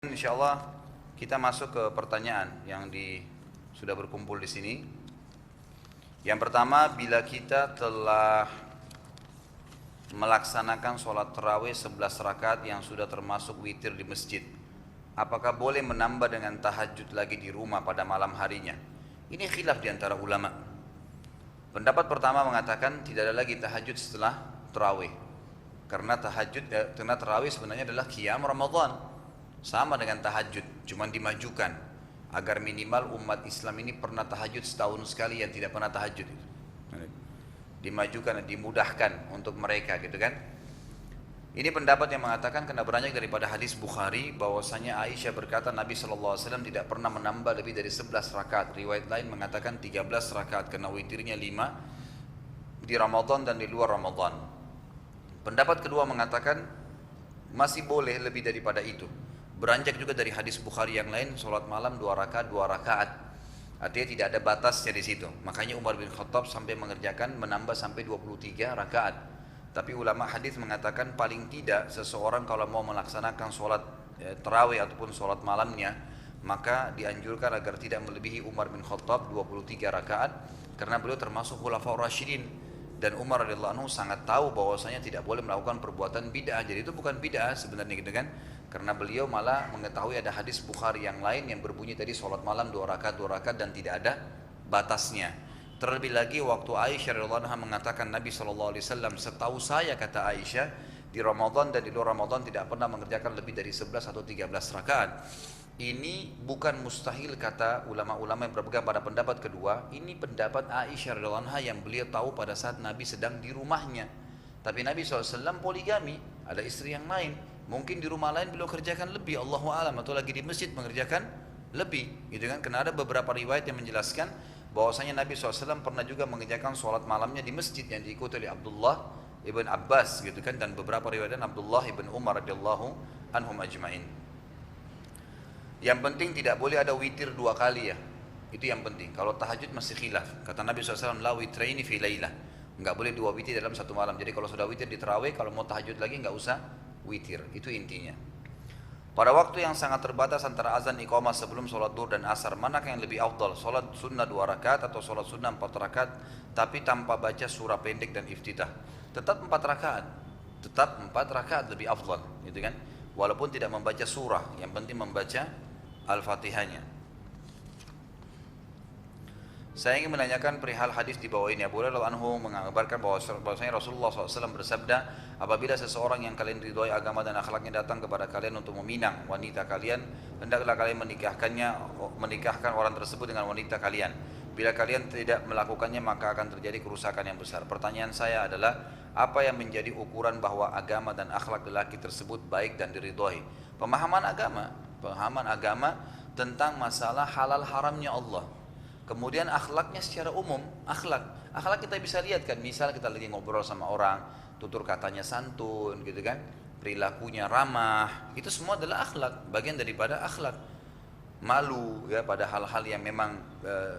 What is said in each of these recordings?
Insyaallah kita masuk ke pertanyaan yang sudah berkumpul di sini. Yang pertama, bila kita telah melaksanakan sholat tarawih 11 rakaat yang sudah termasuk witir di masjid, apakah boleh menambah dengan tahajud lagi di rumah pada malam harinya? Ini khilaf di antara ulama. Pendapat pertama mengatakan tidak ada lagi tahajud setelah tarawih, karena tarawih sebenarnya adalah qiyam Ramadan, sama dengan tahajud, cuman dimajukan agar minimal umat Islam ini pernah tahajud setahun sekali yang tidak pernah tahajud itu. Dimajukan dan dimudahkan untuk mereka, gitu kan. Ini pendapat yang mengatakan karena beranjak daripada hadis Bukhari bahwasanya Aisyah berkata Nabi SAW tidak pernah menambah lebih dari 11 rakaat. Riwayat lain mengatakan 13 rakaat karena witirnya 5 di Ramadan dan di luar Ramadan. Pendapat kedua mengatakan masih boleh lebih daripada itu. Beranjak juga dari hadis Bukhari yang lain, sholat malam 2 rakaat 2 rakaat. Artinya tidak ada batasnya di situ. Makanya Umar bin Khattab sampai menambah sampai 23 rakaat. Tapi ulama hadis mengatakan paling tidak seseorang kalau mau melaksanakan sholat tarawih ataupun sholat malamnya, maka dianjurkan agar tidak melebihi Umar bin Khattab 23 rakaat, karena beliau termasuk khulafaur rasyidin. Dan Umar radhiyallahu anhu sangat tahu bahwasanya tidak boleh melakukan perbuatan bid'ah. Jadi itu bukan bid'ah sebenarnya, gitu kan? Karena beliau malah mengetahui ada hadis Bukhari yang lain yang berbunyi tadi sholat malam 2 rakaat 2 rakaat dan tidak ada batasnya. Terlebih lagi waktu Aisyah radhiyallahu anha mengatakan Nabi SAW, setahu saya kata Aisyah, di Ramadan dan di luar Ramadan tidak pernah mengerjakan lebih dari 11 atau 13 rakaat. Ini bukan mustahil kata ulama-ulama yang berpegang pada pendapat kedua. Ini pendapat Aisyah radhiyallahu anha yang beliau tahu pada saat Nabi sedang di rumahnya. Tapi Nabi SAW poligami, ada istri yang lain. Mungkin di rumah lain beliau kerjakan lebih, Allahu a'lam, atau lagi di masjid mengerjakan lebih, gitu kan? Karena ada beberapa riwayat yang menjelaskan bahwasanya Nabi SAW pernah juga mengerjakan sholat malamnya di masjid yang diikuti oleh Abdullah ibn Abbas, gitu kan? Dan beberapa riwayat Abdullah ibn Umar radhiyallahu anhum ajma'in. Yang penting tidak boleh ada witir 2 kali ya. Itu yang penting. Kalau tahajud masih khilaf. Kata Nabi SAW, la witraini fi lailah. Enggak boleh 2 witir dalam 1 malam. Jadi kalau sudah witir di tarawih, kalau mau tahajud lagi enggak usah witir. Itu intinya. Pada waktu yang sangat terbatas antara azan iqamah sebelum sholat duhur dan asar, manakah yang lebih afdal? Sholat sunnah 2 rakaat atau sholat sunnah 4 rakaat tapi tanpa baca surah pendek dan iftitah? Tetap 4 rakaat. Tetap 4 rakaat lebih afdal, gitu kan? Walaupun tidak membaca surah, yang penting membaca Al-Fatihahnya. Saya ingin menanyakan perihal hadis di bawah ini. Abu Hurairah anhu mengabarkan bahwasanya Rasulullah SAW bersabda, apabila seseorang yang kalian ridhoi agama dan akhlaknya datang kepada kalian untuk meminang wanita kalian, hendaklah kalian menikahkan orang tersebut dengan wanita kalian. Bila kalian tidak melakukannya, maka akan terjadi kerusakan yang besar. Pertanyaan saya adalah, apa yang menjadi ukuran bahwa agama dan akhlak lelaki tersebut baik dan diridhoi? Pemahaman agama tentang masalah halal haramnya Allah. Kemudian akhlaknya secara umum, akhlak kita bisa lihat kan, misal kita lagi ngobrol sama orang, tutur katanya santun, gitu kan, perilakunya ramah, itu semua adalah akhlak, bagian daripada akhlak. Malu ya pada hal-hal yang memang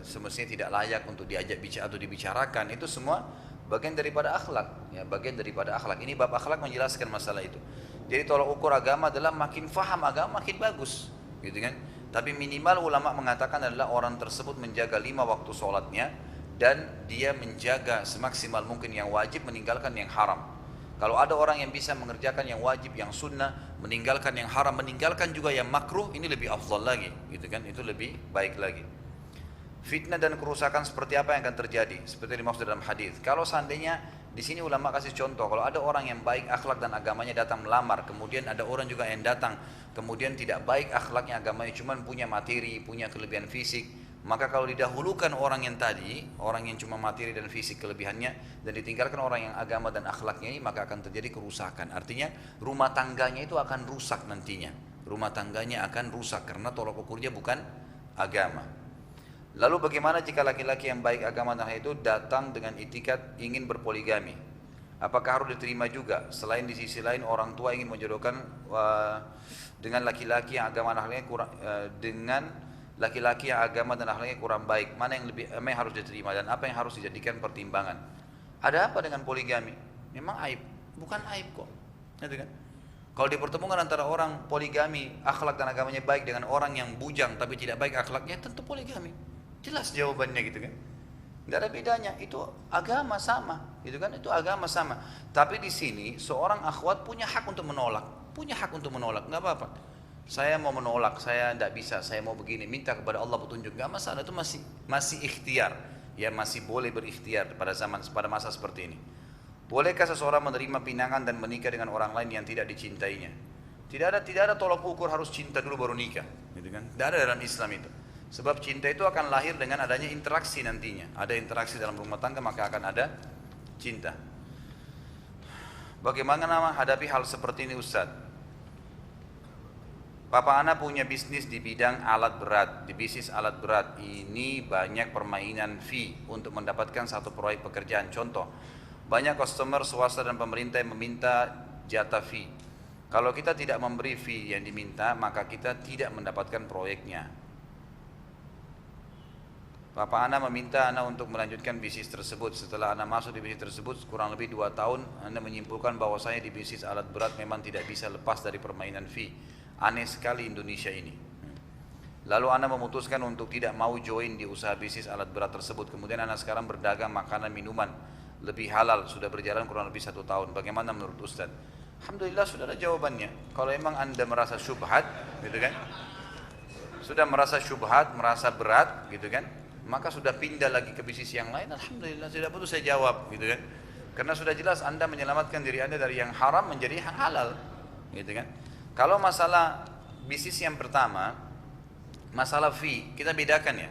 semestinya tidak layak untuk diajak bicara atau dibicarakan, itu semua bagian daripada akhlak, ya, bagian daripada akhlak. Ini bab akhlak menjelaskan masalah itu. Jadi tolak ukur agama adalah makin faham agama makin bagus, gitu kan. Tapi minimal ulama mengatakan adalah orang tersebut menjaga 5 waktu sholatnya dan dia menjaga semaksimal mungkin yang wajib, meninggalkan yang haram. Kalau ada orang yang bisa mengerjakan yang wajib, yang sunnah, meninggalkan yang haram, meninggalkan juga yang makruh, ini lebih afdal lagi, gitu kan? Itu lebih baik lagi. Fitnah dan kerusakan seperti apa yang akan terjadi? Seperti dimaksud dalam hadis. Kalau seandainya di sini ulama kasih contoh, kalau ada orang yang baik akhlak dan agamanya datang melamar, kemudian ada orang juga yang datang, kemudian tidak baik akhlaknya agamanya, cuman punya materi, punya kelebihan fisik, maka kalau didahulukan orang yang tadi, orang yang cuma materi dan fisik kelebihannya, dan ditinggalkan orang yang agama dan akhlaknya ini, maka akan terjadi kerusakan. Artinya rumah tangganya itu akan rusak nantinya. Rumah tangganya akan rusak karena tolak ukurnya bukan agama. Lalu bagaimana jika laki-laki yang baik agama dan itu datang dengan itikat ingin berpoligami? Apakah harus diterima juga? Selain di sisi lain orang tua ingin menjodohkan dengan laki-laki yang agama dan akhlaknya kurang, dengan laki-laki yang agama dan akhlaknya kurang baik, mana yang harus diterima dan apa yang harus dijadikan pertimbangan? Ada apa dengan poligami? Memang aib? Bukan aib kok, gitu kan? Kalau dipertemukan antara orang poligami, akhlak dan agamanya baik dengan orang yang bujang tapi tidak baik akhlaknya, tentu poligami. Jelas jawabannya gitu kan. Nggak ada bedanya, itu agama sama, gitu kan? Itu agama sama. Tapi di sini seorang akhwat punya hak untuk menolak, nggak apa-apa. Saya mau menolak, saya tidak bisa, saya mau begini, minta kepada Allah petunjuk, nggak masalah. Itu masih ikhtiar, ya masih boleh berikhtiar pada masa seperti ini. Bolehkah seseorang menerima pinangan dan menikah dengan orang lain yang tidak dicintainya? Tidak ada tolak ukur harus cinta dulu baru nikah, gitu kan? Tidak ada dalam Islam itu. Sebab cinta itu akan lahir dengan adanya interaksi nantinya. Ada interaksi dalam rumah tangga maka akan ada cinta. Bagaimana hadapi hal seperti ini Ustaz? Papa Ana punya bisnis di bidang alat berat. Di bisnis alat berat ini banyak permainan fee untuk mendapatkan satu proyek pekerjaan. Contoh, banyak customer swasta dan pemerintah yang meminta jatah fee. Kalau kita tidak memberi fee yang diminta, maka kita tidak mendapatkan proyeknya. Papa Ana meminta Ana untuk melanjutkan bisnis tersebut. Setelah Ana masuk di bisnis tersebut kurang lebih 2 tahun, Ana menyimpulkan bahwasanya di bisnis alat berat memang tidak bisa lepas dari permainan fee. Aneh sekali Indonesia ini. Lalu Ana memutuskan untuk tidak mau join di usaha bisnis alat berat tersebut. Kemudian Ana sekarang berdagang makanan minuman lebih halal, sudah berjalan kurang lebih 1 tahun. Bagaimana menurut Ustaz? Alhamdulillah sudah ada jawabannya. Kalau emang Anda merasa syubhat, gitu kan? Sudah merasa syubhat, merasa berat, gitu kan? Maka sudah pindah lagi ke bisnis yang lain. Alhamdulillah tidak perlu saya jawab, gitu kan? Karena sudah jelas Anda menyelamatkan diri Anda dari yang haram menjadi yang halal, gitu kan? Kalau masalah bisnis yang pertama, masalah fee, kita bedakan ya.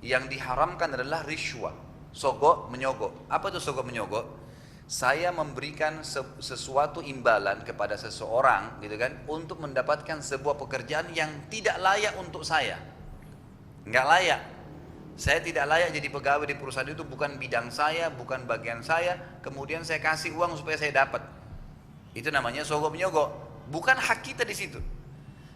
Yang diharamkan adalah rishwah, sogok menyogok. Apa itu sogok menyogok? Saya memberikan sesuatu imbalan kepada seseorang, gitu kan, untuk mendapatkan sebuah pekerjaan yang tidak layak untuk saya. Nggak layak. Saya tidak layak jadi pegawai di perusahaan itu, bukan bidang saya, bukan bagian saya. Kemudian saya kasih uang supaya saya dapat. Itu namanya sogok menyogok. Bukan hak kita di situ.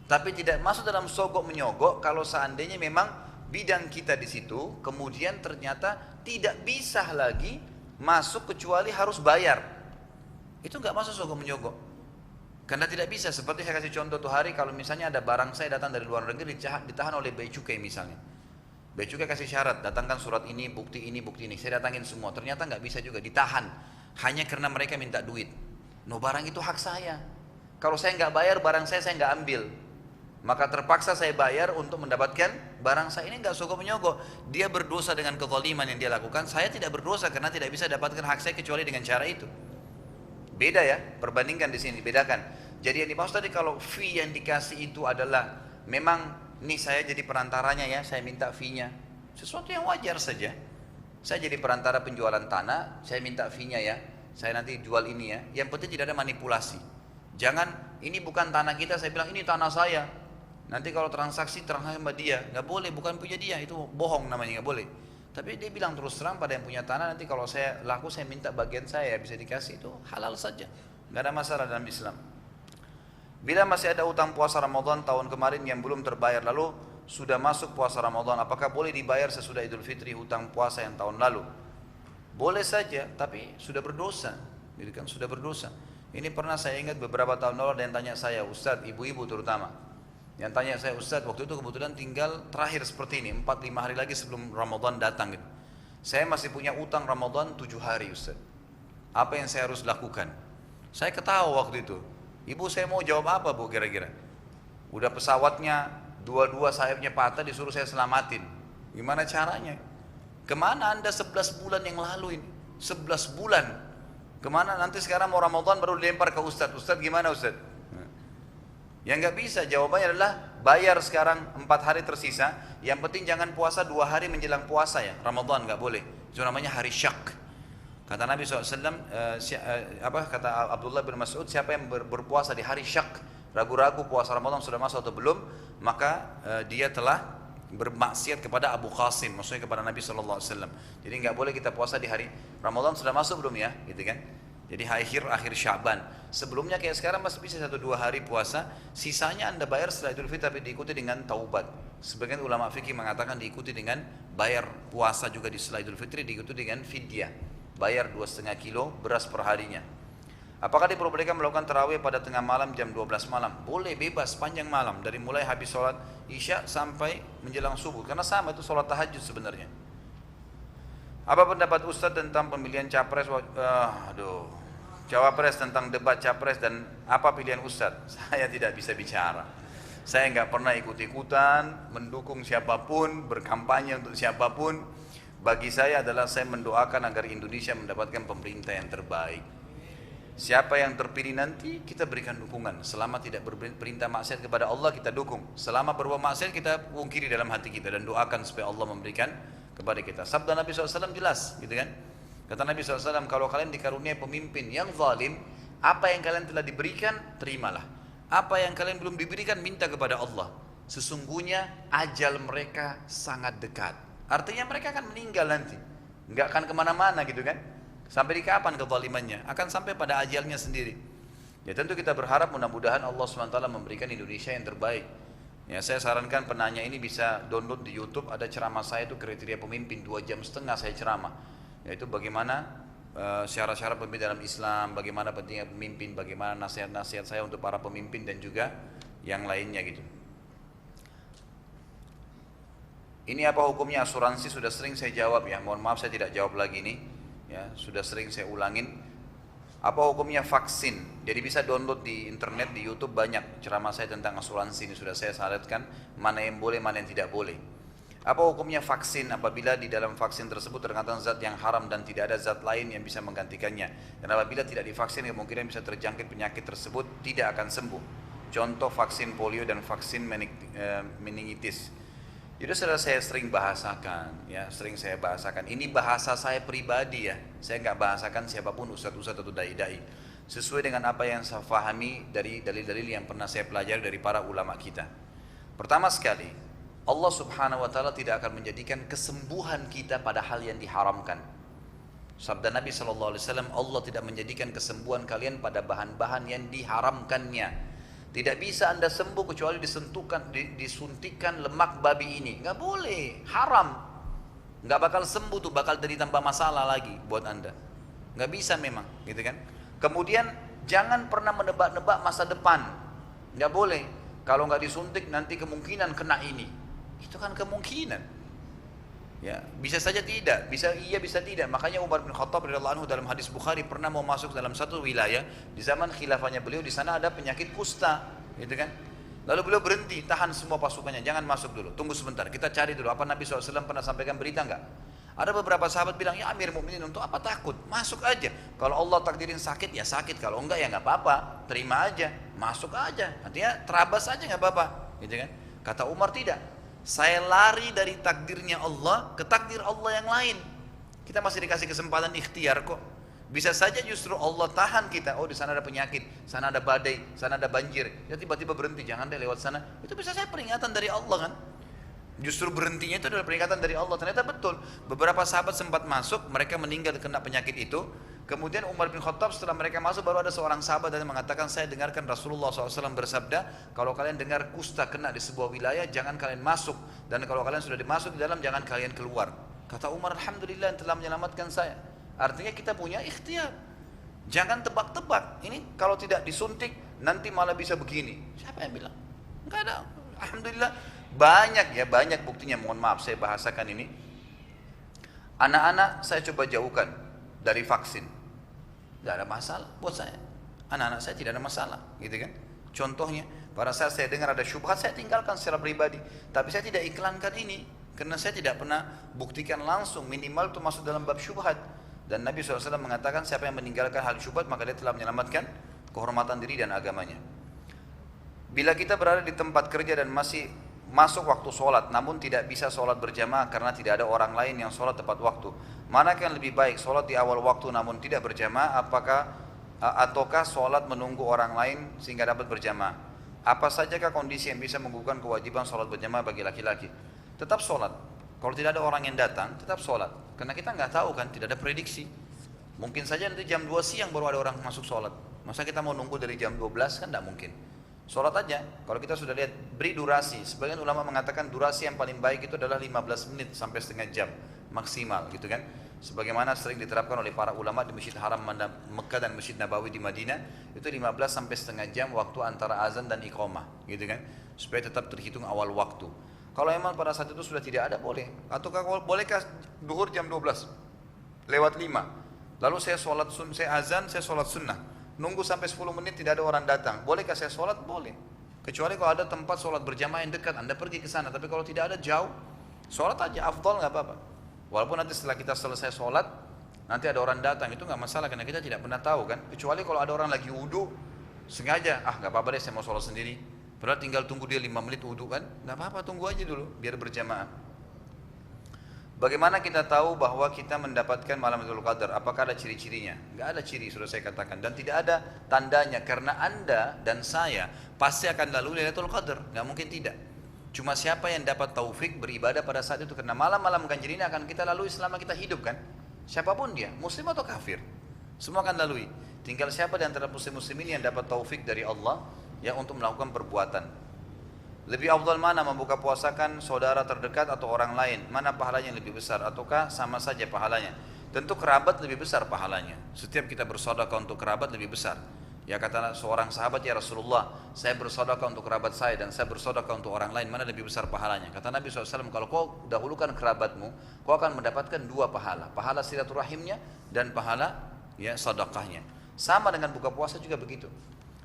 Tapi tidak masuk dalam sogok menyogok kalau seandainya memang bidang kita di situ, kemudian ternyata tidak bisa lagi masuk kecuali harus bayar. Itu nggak masuk sogok menyogok. Karena tidak bisa. Seperti saya kasih contoh tuh hari, kalau misalnya ada barang saya datang dari luar negeri ditahan oleh bea cukai misalnya. Bea cukai kasih syarat, datangkan surat ini, bukti ini, bukti ini. Saya datangin semua. Ternyata nggak bisa juga, ditahan. Hanya karena mereka minta duit. No, barang itu hak saya. Kalau saya nggak bayar, barang saya nggak ambil. Maka terpaksa saya bayar untuk mendapatkan barang saya. Ini nggak sogok menyogok. Dia berdosa dengan kezaliman yang dia lakukan. Saya tidak berdosa karena tidak bisa dapatkan hak saya kecuali dengan cara itu. Beda ya, perbandingkan di sini, bedakan. Jadi yang dimaksud tadi kalau fee yang dikasih itu adalah memang nih saya jadi perantaranya ya, saya minta fee-nya. Sesuatu yang wajar saja. Saya jadi perantara penjualan tanah, saya minta fee-nya ya. Saya nanti jual ini ya. Yang penting tidak ada manipulasi. Jangan, ini bukan tanah kita, saya bilang ini tanah saya. Nanti kalau transaksi sama dia, nggak boleh, bukan punya dia, itu bohong namanya, nggak boleh. Tapi dia bilang terus terang pada yang punya tanah, nanti kalau saya laku saya minta bagian saya, bisa dikasih, itu halal saja, nggak ada masalah dalam Islam. Bila masih ada utang puasa Ramadan tahun kemarin yang belum terbayar, lalu sudah masuk puasa Ramadan, apakah boleh dibayar sesudah Idul Fitri hutang puasa yang tahun lalu? Boleh saja, tapi sudah berdosa, gitu kan? Sudah berdosa. Ini pernah saya ingat beberapa tahun lalu ada yang tanya saya, Ustadz, ibu-ibu terutama, yang tanya saya, Ustadz, waktu itu kebetulan tinggal terakhir seperti ini, 4-5 hari lagi sebelum Ramadan datang gitu. Saya masih punya utang Ramadan 7 hari Ustadz. Apa yang saya harus lakukan? Saya ketawa waktu itu. Ibu, saya mau jawab apa Bu kira-kira? Udah pesawatnya dua-dua sayapnya patah, disuruh saya selamatin. Gimana caranya? Kemana Anda 11 bulan yang lalu ini? 11 bulan. Kemana nanti sekarang mau Ramadan baru dilempar ke Ustadz. Ustadz gimana Ustadz? Yang nggak bisa, jawabannya adalah bayar sekarang 4 hari tersisa. Yang penting jangan puasa 2 hari menjelang puasa ya. Ramadan nggak boleh. Itu namanya hari syak. Kata Nabi SAW, kata Abdullah bin Mas'ud, siapa yang berpuasa di hari syak, ragu-ragu puasa Ramadan sudah masuk atau belum, maka dia telah bermaksiat kepada Abu Qasim, maksudnya kepada Nabi SAW. Jadi nggak boleh kita puasa di hari Ramadan sudah masuk belum ya, gitu kan? Jadi akhir Syaban. Sebelumnya kayak sekarang masih bisa 1-2 hari puasa, sisanya Anda bayar setelah Idul Fitri tapi diikuti dengan taubat. Sebagian ulama fikih mengatakan diikuti dengan bayar puasa juga di setelah Idul Fitri, diikuti dengan fidyah, bayar 2,5 kilo beras per harinya. Apakah diperbolehkan melakukan tarawih pada tengah malam jam 12 malam? Boleh, bebas, panjang malam. Dari mulai habis sholat isya sampai menjelang subuh. Karena sama itu sholat tahajud sebenarnya. Apa pendapat Ustadz tentang pemilihan capres? Cawapres, tentang debat capres dan apa pilihan Ustadz? Saya tidak bisa bicara. Saya nggak pernah ikut-ikutan, mendukung siapapun, berkampanye untuk siapapun. Bagi saya adalah saya mendoakan agar Indonesia mendapatkan pemerintah yang terbaik. Siapa yang terpilih nanti kita berikan dukungan. Selama tidak berperintah maksiat kepada Allah kita dukung. Selama berbuat maksiat kita pungkiri dalam hati kita dan doakan supaya Allah memberikan kepada kita. Sabda Nabi SAW jelas, gitu kan? Kata Nabi SAW, kalau kalian dikaruniai pemimpin yang zalim, apa yang kalian telah diberikan, terimalah. Apa yang kalian belum diberikan, minta kepada Allah. Sesungguhnya ajal mereka sangat dekat. Artinya mereka akan meninggal nanti, nggak akan kemana-mana, gitu kan? Sampai di kapan kezalimannya? Akan sampai pada ajalnya sendiri. Ya tentu kita berharap mudah-mudahan Allah SWT memberikan Indonesia yang terbaik. Ya, saya sarankan penanya ini bisa download di YouTube, ada ceramah saya itu kriteria pemimpin 2,5 jam saya ceramah. Yaitu bagaimana syarat-syarat pemimpin dalam Islam, bagaimana pentingnya pemimpin, bagaimana nasihat-nasihat saya untuk para pemimpin dan juga yang lainnya gitu. Ini apa hukumnya asuransi? Sudah sering saya jawab ya, mohon maaf saya tidak jawab lagi nih. Ya, sudah sering saya ulangin. Apa hukumnya vaksin? Jadi bisa download di internet, di YouTube banyak ceramah saya tentang asuransi. Ini sudah saya syaratkan mana yang boleh, mana yang tidak boleh. Apa hukumnya vaksin apabila di dalam vaksin tersebut terkandung zat yang haram dan tidak ada zat lain yang bisa menggantikannya? Dan apabila tidak divaksin kemungkinan bisa terjangkit penyakit tersebut tidak akan sembuh. Contoh vaksin polio dan vaksin meningitis. Jadi sudah saya sering bahasakan, ya sering saya bahasakan. Ini bahasa saya pribadi ya. Saya nggak bahasakan siapapun ustadz-ustadz atau dai-dai. Sesuai dengan apa yang saya fahami dari dalil-dalil yang pernah saya pelajari dari para ulama kita. Pertama sekali, Allah Subhanahu Wa Taala tidak akan menjadikan kesembuhan kita pada hal yang diharamkan. Sabda Nabi Sallallahu Alaihi Wasallam, Allah tidak menjadikan kesembuhan kalian pada bahan-bahan yang diharamkannya. Tidak bisa anda sembuh kecuali disuntikan lemak babi ini. Nggak boleh, haram. Nggak bakal sembuh tuh, bakal jadi tambah masalah lagi buat anda. Nggak bisa memang, gitu kan? Kemudian jangan pernah menebak-nebak masa depan. Nggak boleh. Kalau nggak disuntik nanti kemungkinan kena ini. Itu kan kemungkinan. Ya, bisa saja tidak, bisa iya, bisa tidak. Makanya Umar bin Khattab radhiyallahu anhu dalam hadis Bukhari pernah mau masuk dalam satu wilayah di zaman khilafahnya beliau, di sana ada penyakit kusta, gitu kan? Lalu beliau berhenti, tahan semua pasukannya, jangan masuk dulu, tunggu sebentar, kita cari dulu apa Nabi SAW pernah sampaikan berita enggak? Ada beberapa sahabat bilang, ya Amir Mukminin, untuk apa takut? Masuk aja. Kalau Allah takdirin sakit ya sakit, kalau enggak ya nggak apa-apa, terima aja, masuk aja. Artinya terabas aja nggak apa-apa, gitu kan? Kata Umar tidak. Saya lari dari takdirnya Allah ke takdir Allah yang lain. Kita masih dikasih kesempatan ikhtiar kok. Bisa saja justru Allah tahan kita. Oh di sana ada penyakit, sana ada badai, sana ada banjir. Ya tiba-tiba berhenti, jangan deh lewat sana. Itu bisa saja peringatan dari Allah kan. Justru berhentinya itu adalah peringatan dari Allah. Ternyata betul. Beberapa sahabat sempat masuk, mereka meninggal kena penyakit itu. Kemudian Umar bin Khattab setelah mereka masuk baru ada seorang sahabat yang mengatakan, saya dengarkan Rasulullah SAW bersabda, kalau kalian dengar kusta kena di sebuah wilayah, jangan kalian masuk. Dan kalau kalian sudah dimasuk di dalam, jangan kalian keluar. Kata Umar, Alhamdulillah yang telah menyelamatkan saya. Artinya kita punya ikhtiar. Jangan tebak-tebak. Ini kalau tidak disuntik, nanti malah bisa begini. Siapa yang bilang? Enggak ada. Alhamdulillah. Banyak buktinya. Mohon maaf saya bahasakan ini. Anak-anak saya coba jauhkan dari vaksin. Tidak ada masalah buat saya. Anak-anak saya tidak ada masalah, gitu kan? Contohnya, pada saat saya dengar ada syubhat, saya tinggalkan secara pribadi. Tapi saya tidak iklankan ini, karena saya tidak pernah buktikan langsung, minimal itu masuk dalam bab syubhat. Dan Nabi SAW mengatakan, siapa yang meninggalkan hal syubhat, maka dia telah menyelamatkan kehormatan diri dan agamanya. Bila kita berada di tempat kerja dan masih masuk waktu sholat, namun tidak bisa sholat berjamaah karena tidak ada orang lain yang sholat tepat waktu, manakah yang lebih baik, sholat di awal waktu namun tidak berjamaah, ataukah sholat menunggu orang lain sehingga dapat berjamaah? Apa sajakah kondisi yang bisa menggugurkan kewajiban sholat berjamaah bagi laki-laki? Tetap sholat. Kalau tidak ada orang yang datang, tetap sholat. Karena kita nggak tahu kan, tidak ada prediksi. Mungkin saja nanti jam 2 siang baru ada orang masuk sholat. Masa kita mau nunggu dari jam 12 kan tidak mungkin. Sholat aja, kalau kita sudah lihat, beri durasi. Sebagian ulama mengatakan durasi yang paling baik itu adalah 15 menit sampai setengah jam. maksimal gitu kan. Sebagaimana sering diterapkan oleh para ulama di Masjid Haram Mekah dan Masjid Nabawi di Madinah, itu 15 sampai setengah jam waktu antara azan dan iqamah gitu kan, supaya tetap terhitung awal waktu. Kalau memang pada saat itu sudah tidak ada, boleh. Ataukah bolehkah duhur jam 12 lewat 5, lalu saya azan, saya sholat sunnah, nunggu sampai 10 menit tidak ada orang datang, bolehkah saya sholat? Boleh, kecuali kalau ada tempat sholat berjamaah yang dekat, Anda pergi ke sana. Tapi kalau tidak ada, jauh, sholat aja, afdal, nggak apa-apa. Walaupun nanti setelah kita selesai sholat, nanti ada orang datang, itu nggak masalah, karena kita tidak pernah tahu kan. Kecuali kalau ada orang lagi wudhu, sengaja, nggak apa-apa deh, saya mau sholat sendiri, padahal tinggal tunggu dia 5 menit wudhu kan, nggak apa-apa, tunggu aja dulu, biar berjamaah. Bagaimana kita tahu bahwa kita mendapatkan malam Lailatul Qadar? Apakah ada ciri-cirinya? Nggak ada ciri, sudah saya katakan, dan tidak ada tandanya, karena Anda dan saya pasti akan lalui Lailatul Qadar, nggak mungkin tidak. Cuma siapa yang dapat taufik beribadah pada saat itu, karena malam-malam ganjil ini akan kita lalui selama kita hidup kan. Siapapun dia, muslim atau kafir, semua akan lalui. Tinggal siapa di antara muslimin yang dapat taufik dari Allah ya untuk melakukan perbuatan. Lebih afdal mana, membuka puasakan saudara terdekat atau orang lain? Mana pahalanya yang lebih besar, ataukah sama saja pahalanya? Tentu kerabat lebih besar pahalanya. Setiap kita bersedekah untuk kerabat lebih besar. Ya kata seorang sahabat, ya Rasulullah, saya bersedekah untuk kerabat saya dan saya bersedekah untuk orang lain, mana lebih besar pahalanya? Kata Nabi SAW, kalau kau dahulukan kerabatmu, kau akan mendapatkan 2 pahala, pahala silaturahimnya dan pahala ya sedekahnya. Sama dengan buka puasa juga begitu.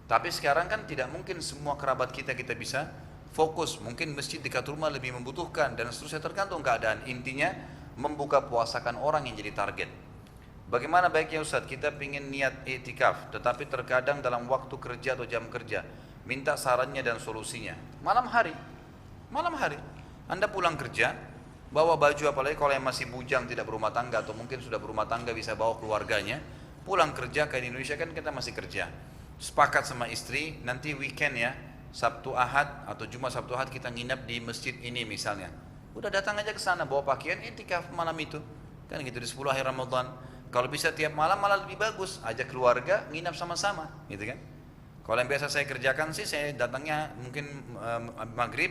Tapi sekarang kan tidak mungkin semua kerabat kita bisa fokus, mungkin masjid dekat rumah lebih membutuhkan dan seterusnya, tergantung keadaan. Intinya membuka puasakan orang yang jadi target. Bagaimana baiknya Ustaz, kita ingin niat i'tikaf, tetapi terkadang dalam waktu kerja atau jam kerja, minta sarannya dan solusinya. Malam hari, Anda pulang kerja, bawa baju, apalagi kalau yang masih bujang tidak berumah tangga, atau mungkin sudah berumah tangga bisa bawa keluarganya, pulang kerja, ke Indonesia kan kita masih kerja, sepakat sama istri, nanti weekend ya, Sabtu Ahad atau Jumat Sabtu Ahad kita nginap di masjid ini misalnya. Udah datang aja ke sana, bawa pakaian i'tikaf malam itu, kan gitu di 10 akhir Ramadan. Kalau bisa tiap malam malah lebih bagus, ajak keluarga nginap sama-sama, gitu kan? Kalau yang biasa saya kerjakan sih, saya datangnya mungkin maghrib,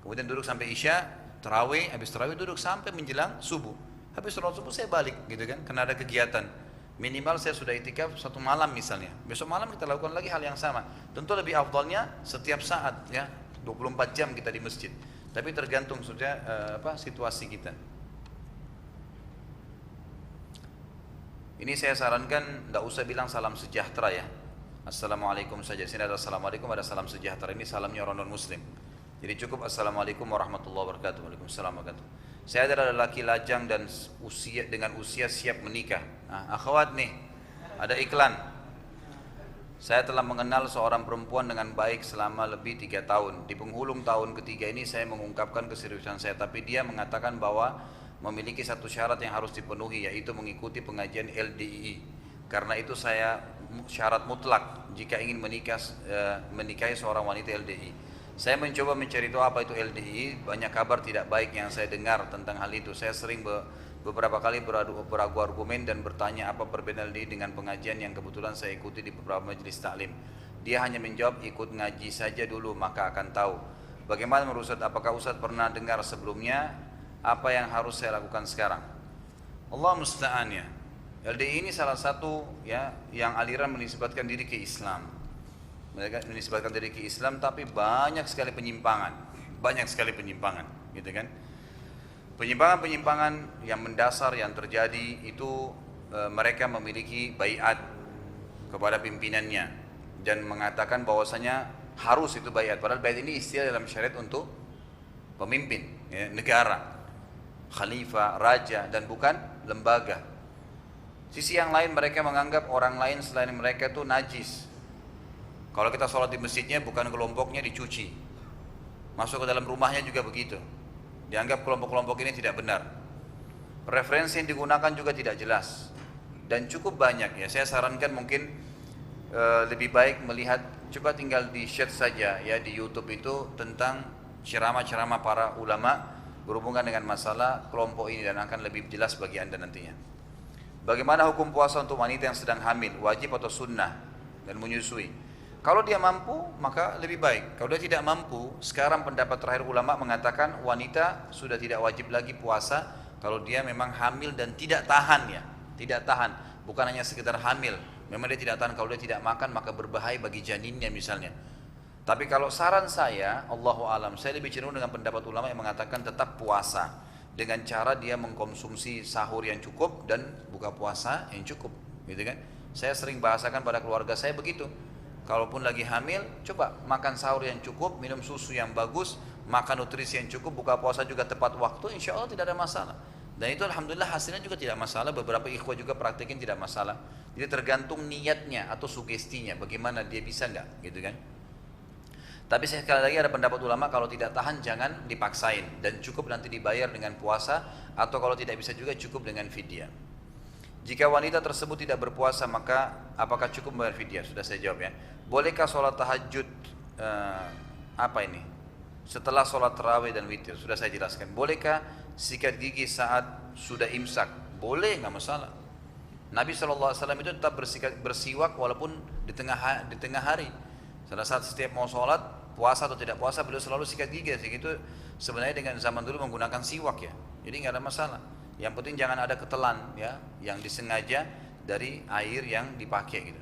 kemudian duduk sampai isya, tarawih, habis tarawih duduk sampai menjelang subuh. Habis sholat subuh saya balik, gitu kan? Karena ada kegiatan. Minimal saya sudah i'tikaf 1 malam misalnya. Besok malam kita lakukan lagi hal yang sama. Tentu lebih afdalnya setiap saat ya, 24 jam kita di masjid. Tapi tergantung sudah situasi kita. Ini saya sarankan tidak usah bilang salam sejahtera ya. Assalamualaikum saja. Sini ada assalamualaikum, ada salam sejahtera. Ini salamnya orang non muslim. Jadi cukup assalamualaikum warahmatullahi wabarakatuh. Waalaikumsalam warahmatullahi wabarakatuh. Saya adalah lelaki lajang dan dengan usia siap menikah. Nah, akhwat nih, ada iklan. Saya telah mengenal seorang perempuan dengan baik selama lebih 3 tahun. Di penghulung tahun ketiga ini saya mengungkapkan keseriusan saya, tapi dia mengatakan bahwa memiliki satu syarat yang harus dipenuhi, yaitu mengikuti pengajian LDII. Karena itu saya syarat mutlak jika ingin menikahi seorang wanita LDII. Saya mencoba mencari tahu apa itu LDII, banyak kabar tidak baik yang saya dengar tentang hal itu. Saya sering beberapa kali beragu argumen dan bertanya apa perbedaan LDII dengan pengajian yang kebetulan saya ikuti di beberapa majelis taklim. Dia hanya menjawab, ikut ngaji saja dulu maka akan tahu. Bagaimana menurut Ustaz, apakah Ustaz pernah dengar sebelumnya? Apa yang harus saya lakukan sekarang? Allah musta'an ya. LDI ini salah satu ya yang aliran menisbatkan diri ke Islam. Mereka menisbatkan diri ke Islam, tapi banyak sekali penyimpangan, gitu kan? Penyimpangan yang mendasar yang terjadi itu mereka memiliki baiat kepada pimpinannya dan mengatakan bahwasanya harus itu baiat. Padahal baiat ini istilah dalam syariat untuk pemimpin ya, negara. Khalifah, raja, dan bukan lembaga. Sisi yang lain mereka menganggap orang lain selain mereka itu najis. Kalau kita sholat di masjidnya bukan kelompoknya dicuci. Masuk ke dalam rumahnya juga begitu. Dianggap kelompok-kelompok ini tidak benar. Referensi yang digunakan juga tidak jelas. Dan cukup banyak ya. Saya sarankan mungkin lebih baik melihat, coba tinggal di share saja ya di YouTube itu tentang ceramah-ceramah para ulama berhubungan dengan masalah kelompok ini dan akan lebih jelas bagi Anda nantinya. Bagaimana hukum puasa untuk wanita yang sedang hamil, wajib atau sunnah dan menyusui? Kalau dia mampu maka lebih baik. Kalau dia tidak mampu, sekarang pendapat terakhir ulama mengatakan wanita sudah tidak wajib lagi puasa Kalau dia memang hamil dan tidak tahan ya, tidak tahan, bukan hanya sekedar hamil, memang dia tidak tahan, kalau dia tidak makan maka berbahaya bagi janinnya misalnya. Tapi kalau saran saya, Allahu alam, saya lebih cenderung dengan pendapat ulama yang mengatakan tetap puasa dengan cara dia mengkonsumsi sahur yang cukup dan buka puasa yang cukup, gitu kan? Saya sering bahasakan pada keluarga saya begitu. Kalaupun lagi hamil, coba makan sahur yang cukup, minum susu yang bagus, makan nutrisi yang cukup, buka puasa juga tepat waktu, insya Allah tidak ada masalah. Dan itu alhamdulillah hasilnya juga tidak masalah, beberapa ikhwah juga praktekin tidak masalah. Jadi tergantung niatnya atau sugestinya, bagaimana dia bisa enggak, gitu kan. Tapi sekali lagi ada pendapat ulama kalau tidak tahan jangan dipaksain dan cukup nanti dibayar dengan puasa atau kalau tidak bisa juga cukup dengan fidyah. Jika wanita tersebut tidak berpuasa maka apakah cukup membayar fidyah? Sudah saya jawab ya. Bolehkah sholat tahajud setelah sholat tarawih dan witir? Sudah saya jelaskan. Bolehkah sikat gigi saat sudah imsak? Boleh, nggak masalah. Nabi SAW itu tetap bersiwak walaupun di tengah hari. Pada saat setiap mau sholat, puasa atau tidak puasa, beliau selalu sikat gigi. Itu sebenarnya dengan zaman dulu menggunakan siwak ya. Jadi nggak ada masalah. Yang penting jangan ada ketelan ya, yang disengaja dari air yang dipakai gitu.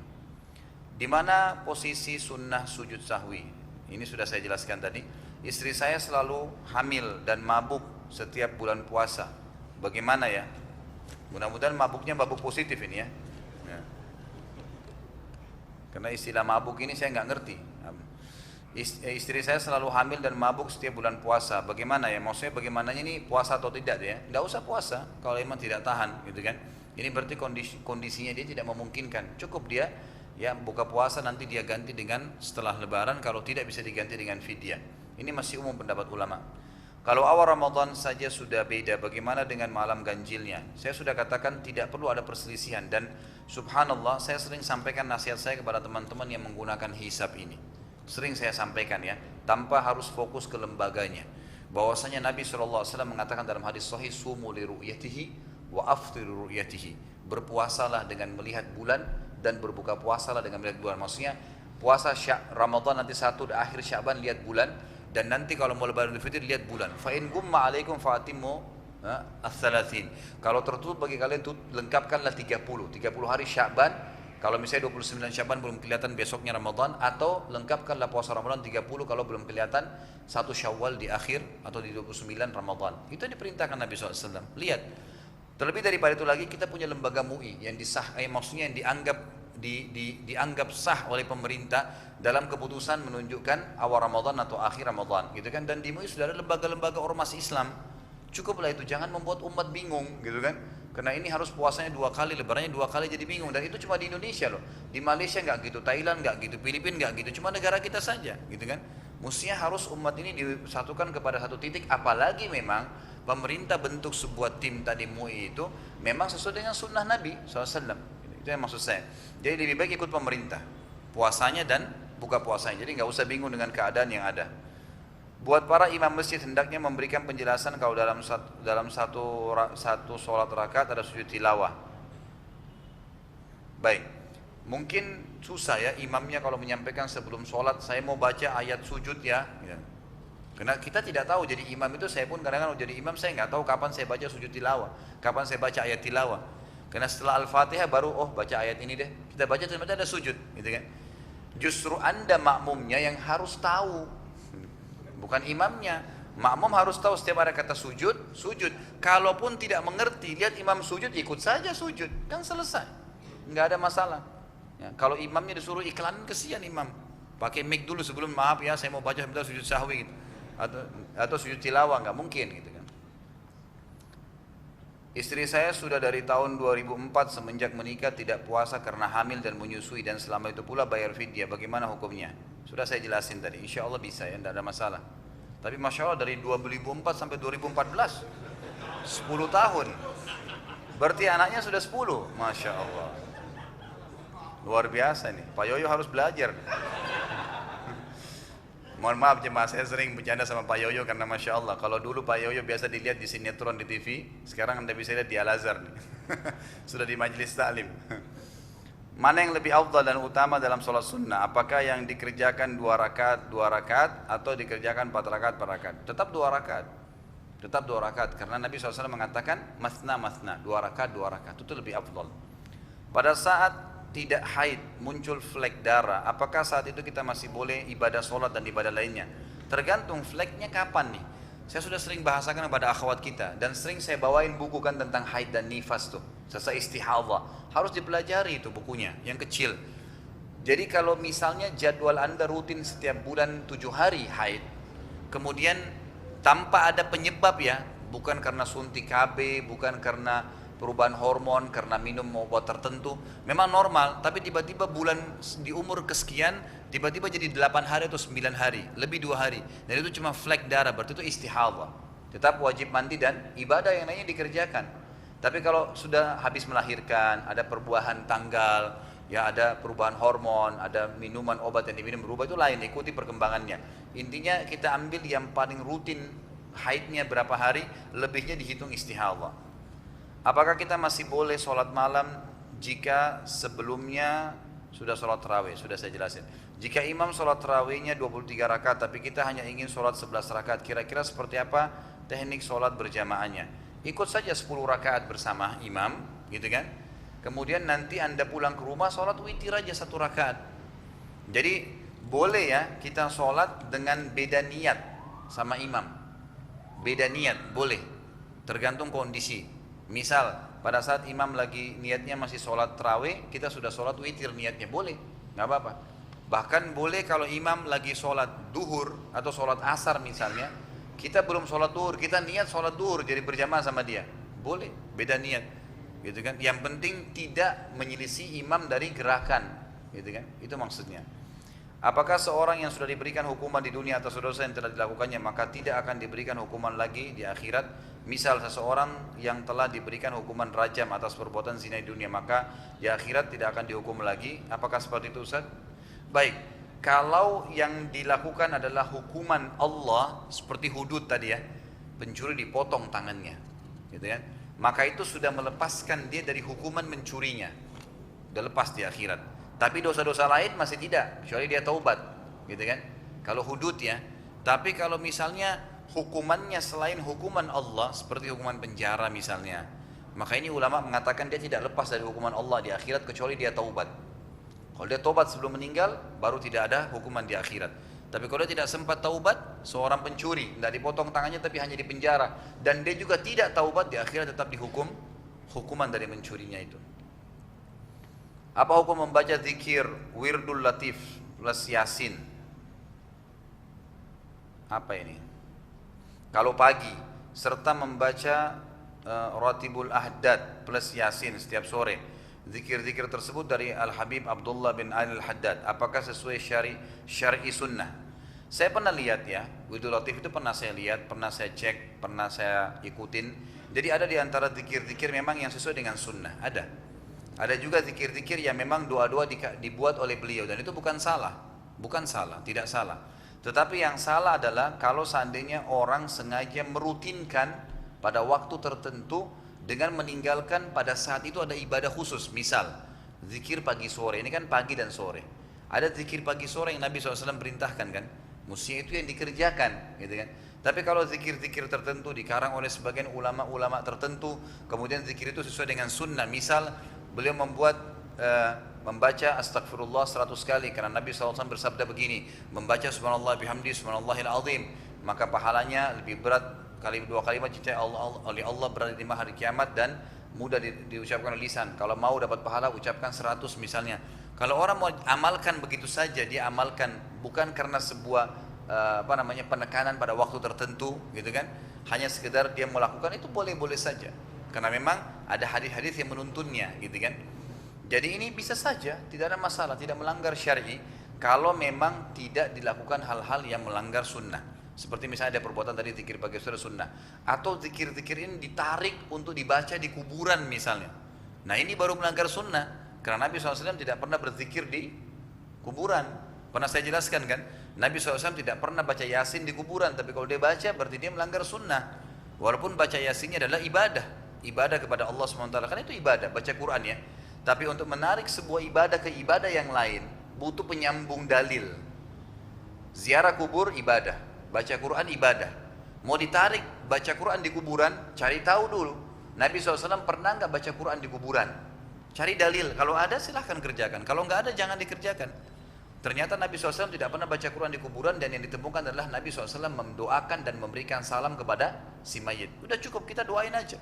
Di mana posisi sunnah sujud sahwi? Ini sudah saya jelaskan tadi. Istri saya selalu hamil dan mabuk setiap bulan puasa. Bagaimana ya? Mudah-mudahan mabuknya mabuk positif ini ya. Karena istilah mabuk ini saya nggak ngerti. Istri saya selalu hamil dan mabuk setiap bulan puasa. Bagaimana ya? Maksudnya bagaimananya ini puasa atau tidak ya? Nggak usah puasa kalau memang tidak tahan, gitu kan? Ini berarti kondisinya dia tidak memungkinkan. Cukup dia ya buka puasa, nanti dia ganti dengan setelah Lebaran. Kalau tidak bisa diganti dengan fidyah. Ini masih umum pendapat ulama. Kalau awal Ramadan saja sudah beda, bagaimana dengan malam ganjilnya? Saya sudah katakan tidak perlu ada perselisihan dan subhanallah saya sering sampaikan nasihat saya kepada teman-teman yang menggunakan hisab ini. Sering saya sampaikan ya, tanpa harus fokus ke lembaganya. Bahwasanya Nabi SAW mengatakan dalam hadis sahih, sumu li ru'yatihi wa aftiru ru'yatihi. Berpuasalah dengan melihat bulan dan berbuka puasalah dengan melihat bulan. Maksudnya puasa Ramadan nanti satu di akhir Sya'ban lihat bulan, dan nanti kalau mau lebaran Idul Fitri lihat bulan. Fa in gumma alaikum fa'atimmu ats-tsalatsin. Kalau tertutup bagi kalian lengkapkanlah 30 hari Sya'ban. Kalau misalnya 29 Sya'ban belum kelihatan besoknya Ramadan, atau lengkapkanlah puasa Ramadan 30 kalau belum kelihatan 1 Syawal di akhir atau di 29 Ramadan. Itu yang diperintahkan Nabi SAW. Lihat. Terlebih daripada itu lagi kita punya lembaga MUI yang maksudnya yang dianggap sah oleh pemerintah dalam keputusan menunjukkan awal Ramadan atau akhir Ramadan, gitu kan. Dan di MUI sudah ada lembaga-lembaga ormas Islam. Cukuplah itu, jangan membuat umat bingung, gitu kan. Karena ini harus puasanya 2 kali, lebarannya 2 kali, jadi bingung. Dan itu cuma di Indonesia loh. Di Malaysia nggak gitu, Thailand nggak gitu, Filipina nggak gitu, cuma negara kita saja, gitu kan. Mestinya harus umat ini disatukan kepada satu titik. Apalagi memang pemerintah bentuk sebuah tim tadi MUI itu memang sesuai dengan sunnah Nabi SAW. Itu yang maksud saya. Jadi lebih baik ikut pemerintah, puasanya dan buka puasanya. Jadi nggak usah bingung dengan keadaan yang ada. Buat para imam masjid hendaknya memberikan penjelasan kalau dalam satu sholat rakaat ada sujud tilawah. Baik, mungkin susah ya imamnya kalau menyampaikan sebelum sholat, saya mau baca ayat sujud ya. Karena kita tidak tahu, jadi imam itu saya pun kadang-kadang jadi imam saya nggak tahu kapan saya baca sujud tilawah, kapan saya baca ayat tilawah. Karena setelah Al-Fatihah baru baca ayat ini deh. Kita baca ternyata ada sujud, gitu kan. Justru Anda makmumnya yang harus tahu. Bukan imamnya. Makmum harus tahu setiap ada kata sujud, sujud. Kalaupun tidak mengerti, lihat imam sujud, ikut saja sujud. Kan selesai. Nggak ada masalah. Ya, kalau imamnya disuruh iklan, kesian imam. Pakai mic dulu sebelum, maaf ya saya mau baca sebentar sujud sahwi gitu. Atau sujud tilawah, nggak mungkin gitu kan. Istri saya sudah dari tahun 2004 semenjak menikah tidak puasa karena hamil dan menyusui, dan selama itu pula bayar fidyah. Bagaimana hukumnya? Sudah saya jelasin tadi, insya Allah bisa ya, tidak ada masalah. Tapi Masya Allah dari 2004 sampai 2014 10 tahun. Berarti anaknya sudah 10, Masya Allah. Luar biasa nih, Pak Yoyo harus belajar. Mohon maaf jemaah, saya sering bercanda sama Pak Yoyo karena Masya Allah, kalau dulu Pak Yoyo biasa dilihat di sinetron di TV, sekarang Anda bisa lihat di Al-Azhar nih. Sudah di majelis taklim. Mana yang lebih afdal dan utama dalam sholat sunnah? Apakah yang dikerjakan 2 rakaat atau dikerjakan 4 rakaat per rakaat? Tetap 2 rakaat. Tetap 2 rakaat, karena Nabi SAW mengatakan masna masna, 2 rakaat 2 rakaat, itu lebih afdal. Pada saat tidak haid muncul flek darah, apakah saat itu kita masih boleh ibadah sholat dan ibadah lainnya? Tergantung fleknya kapan nih. Saya sudah sering bahasakan kepada akhwat kita, dan sering saya bawain buku kan tentang haid dan nifas tuh, sesa istihadhah. Harus dipelajari itu bukunya, yang kecil. Jadi kalau misalnya jadwal Anda rutin setiap bulan 7 hari haid, kemudian tanpa ada penyebab ya, bukan karena suntik KB, bukan karena perubahan hormon, karena minum obat tertentu, memang normal, tapi tiba-tiba bulan di umur kesekian, tiba-tiba jadi 8 hari atau 9 hari, lebih 2 hari, dan itu cuma flek darah, berarti itu istihadhah. Tetap wajib mandi dan ibadah yang lainnya dikerjakan. Tapi kalau sudah habis melahirkan, ada perbuahan tanggal, ya ada perubahan hormon, ada minuman obat yang diminum berubah, itu lain, ikuti perkembangannya. Intinya kita ambil yang paling rutin haidnya berapa hari, lebihnya dihitung istihadhah. Apakah kita masih boleh sholat malam jika sebelumnya sudah sholat tarawih? Sudah saya jelasin. Jika imam sholat tarawihnya 23 rakaat, tapi kita hanya ingin sholat 11 rakaat, kira-kira seperti apa teknik sholat berjamaahnya? Ikut saja 10 rakaat bersama imam, gitu kan? Kemudian nanti Anda pulang ke rumah sholat witir aja 1 rakaat. Jadi boleh ya kita sholat dengan beda niat sama imam. Beda niat boleh, tergantung kondisi. Misal pada saat imam lagi niatnya masih sholat tarawih, kita sudah sholat witir niatnya, boleh, nggak apa-apa. Bahkan boleh kalau imam lagi sholat duhur atau sholat asar misalnya, kita belum sholat duhur, kita niat sholat duhur jadi berjamaah sama dia, boleh, beda niat, gitu kan. Yang penting tidak menyelisih imam dari gerakan, gitu kan, itu maksudnya. Apakah seorang yang sudah diberikan hukuman di dunia atas dosa yang telah dilakukannya, maka tidak akan diberikan hukuman lagi di akhirat? Misal seseorang yang telah diberikan hukuman rajam atas perbuatan zina di dunia, maka di akhirat tidak akan dihukum lagi. Apakah seperti itu, Ustaz? Baik, kalau yang dilakukan adalah hukuman Allah seperti hudud tadi ya, pencuri dipotong tangannya, gitu kan? Maka itu sudah melepaskan dia dari hukuman mencurinya, sudah lepas di akhirat. Tapi dosa-dosa lain masih tidak, kecuali dia taubat, gitu kan? Kalau hudud ya. Tapi kalau misalnya hukumannya selain hukuman Allah, seperti hukuman penjara misalnya, maka ini ulama mengatakan dia tidak lepas dari hukuman Allah di akhirat kecuali dia taubat. Kalau dia taubat sebelum meninggal, baru tidak ada hukuman di akhirat. Tapi kalau dia tidak sempat taubat, seorang pencuri, tidak dipotong tangannya tapi hanya dipenjara, dan dia juga tidak taubat, di akhirat tetap dihukum hukuman dari mencurinya itu. Apa hukum membaca zikir Wirdul Latif plus Yasin? Apa ini? Kalau pagi, serta membaca Ratibul Ahdad plus Yasin setiap sore. Zikir-zikir tersebut dari Al-Habib Abdullah bin Ali Al-Haddad, apakah sesuai syar'i sunnah? Saya pernah lihat ya, Wirdul Latif itu pernah saya lihat, pernah saya cek, pernah saya ikutin. Jadi ada di antara zikir-zikir memang yang sesuai dengan sunnah, ada. Ada juga zikir-zikir yang memang doa-doa dibuat oleh beliau, dan itu bukan salah, tidak salah. Tetapi yang salah adalah kalau seandainya orang sengaja merutinkan pada waktu tertentu dengan meninggalkan pada saat itu ada ibadah khusus. Misal zikir pagi sore, ini kan pagi dan sore. Ada zikir pagi sore yang Nabi SAW perintahkan kan, mestinya itu yang dikerjakan, gitu kan. Tapi kalau zikir-zikir tertentu dikarang oleh sebagian ulama-ulama tertentu, kemudian zikir itu sesuai dengan sunnah. Misal beliau membaca astagfirullah 100 kali karena Nabi SAW bersabda begini, membaca subhanallah bihamdi subhanallahil azim, maka pahalanya lebih berat dua kalimat cinta Allah oleh Allah berada di hari kiamat dan mudah diucapkan oleh lisan. Kalau mau dapat pahala ucapkan 100 misalnya. Kalau orang mau amalkan begitu saja, dia amalkan bukan karena sebuah penekanan pada waktu tertentu, gitu kan, hanya sekedar dia melakukan, itu boleh-boleh saja karena memang ada hadis-hadis yang menuntunnya, gitu kan. Jadi ini bisa saja, tidak ada masalah, tidak melanggar syar'i kalau memang tidak dilakukan hal-hal yang melanggar sunnah. Seperti misalnya ada perbuatan tadi zikir pagi sore sunnah, atau zikir-zikir ini ditarik untuk dibaca di kuburan misalnya. Nah ini baru melanggar sunnah, karena Nabi SAW tidak pernah berzikir di kuburan. Pernah saya jelaskan kan, Nabi SAW tidak pernah baca Yasin di kuburan, tapi kalau dia baca berarti dia melanggar sunnah. Walaupun baca Yasinnya adalah ibadah kepada Allah SWT, karena itu ibadah, baca Quran ya. Tapi untuk menarik sebuah ibadah ke ibadah yang lain, butuh penyambung dalil. Ziarah kubur ibadah, baca Quran ibadah. Mau ditarik baca Quran di kuburan, cari tahu dulu. Nabi SAW pernah nggak baca Quran di kuburan? Cari dalil, kalau ada silahkan kerjakan, kalau nggak ada jangan dikerjakan. Ternyata Nabi SAW tidak pernah baca Quran di kuburan, dan yang ditemukan adalah Nabi SAW mendoakan dan memberikan salam kepada si mayit. Udah cukup, kita doain aja.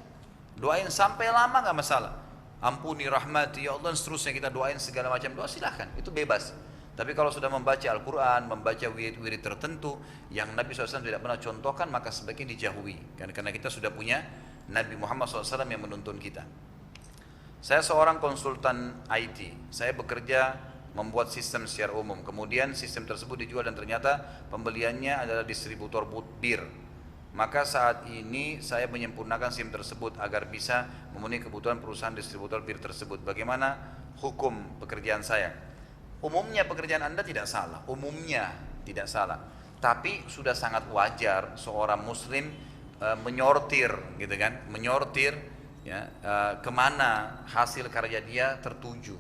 Doain sampai lama nggak masalah. Ampuni, rahmati, ya Allah, dan seterusnya kita doain segala macam doa, silahkan, itu bebas. Tapi kalau sudah membaca Al-Quran, membaca wirid-wirid tertentu yang Nabi SAW tidak pernah contohkan, maka sebaiknya dijauhi. Karena kita sudah punya Nabi Muhammad SAW yang menuntun kita. Saya seorang konsultan IT, saya bekerja membuat sistem secara umum. Kemudian sistem tersebut dijual dan ternyata pembeliannya adalah distributor bir. Maka saat ini saya menyempurnakan sistem tersebut agar bisa memenuhi kebutuhan perusahaan distributor bir tersebut. Bagaimana hukum pekerjaan saya? Umumnya pekerjaan Anda tidak salah, umumnya tidak salah. Tapi sudah sangat wajar seorang muslim menyortir, gitu kan? Menyortir ya, kemana hasil karya dia tertuju.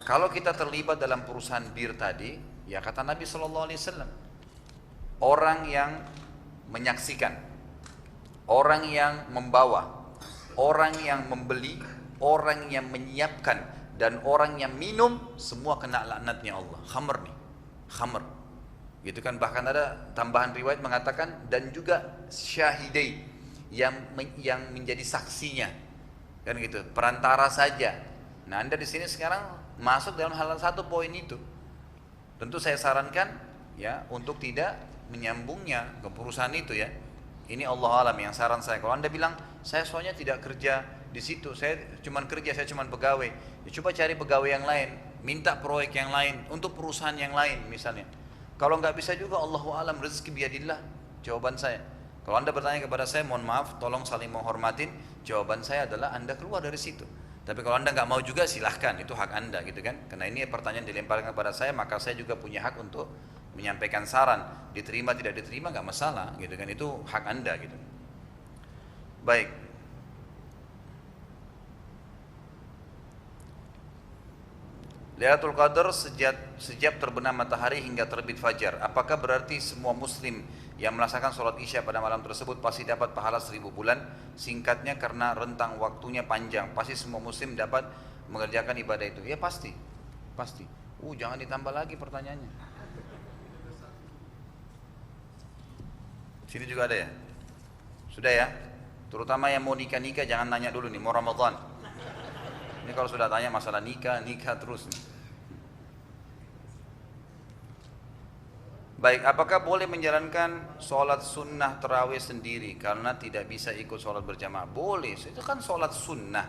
Kalau kita terlibat dalam perusahaan bir tadi, ya kata Nabi SAW, orang yang menyaksikan, orang yang membawa, orang yang membeli, orang yang menyiapkan, dan orang yang minum, semua kena laknatnya Allah. Khamr nih, khamr. Gitu kan, bahkan ada tambahan riwayat mengatakan dan juga syahidai yang menjadi saksinya. Kan gitu, perantara saja. Nah, Anda di sini sekarang masuk dalam hal satu poin itu. Tentu saya sarankan ya untuk tidak menyambungnya ke perusahaan itu ya. Ini Allah alam yang saran saya. Kalau Anda bilang saya soalnya tidak kerja di situ, saya cuma kerja, saya cuma pegawai. Ya, coba cari pegawai yang lain, minta proyek yang lain untuk perusahaan yang lain misalnya. Kalau nggak bisa juga Allahu alam, rezeki biadillah. Jawaban saya. Kalau Anda bertanya kepada saya, mohon maaf, tolong saling menghormatin. Jawaban saya adalah Anda keluar dari situ. Tapi kalau Anda nggak mau juga silahkan, itu hak Anda gitu kan. Karena ini pertanyaan dilemparkan kepada saya, maka saya juga punya hak untuk menyampaikan saran. Diterima tidak diterima nggak masalah gitu kan, itu hak Anda gitu. Baik. Lailatul Qadar sejak terbenam matahari hingga terbit fajar. Apakah berarti semua muslim yang melaksanakan sholat isya pada malam tersebut pasti dapat pahala 1000 bulan? Singkatnya, karena rentang waktunya panjang, pasti semua muslim dapat mengerjakan ibadah itu. Ya pasti, pasti. Jangan ditambah lagi pertanyaannya. Sini juga ada ya? Sudah ya? Terutama yang mau nikah jangan nanya dulu nih, mau Ramadan. Ini kalau sudah tanya masalah nikah terus nih. Baik, apakah boleh menjalankan sholat sunnah tarawih sendiri karena tidak bisa ikut sholat berjamaah? Boleh, itu kan sholat sunnah.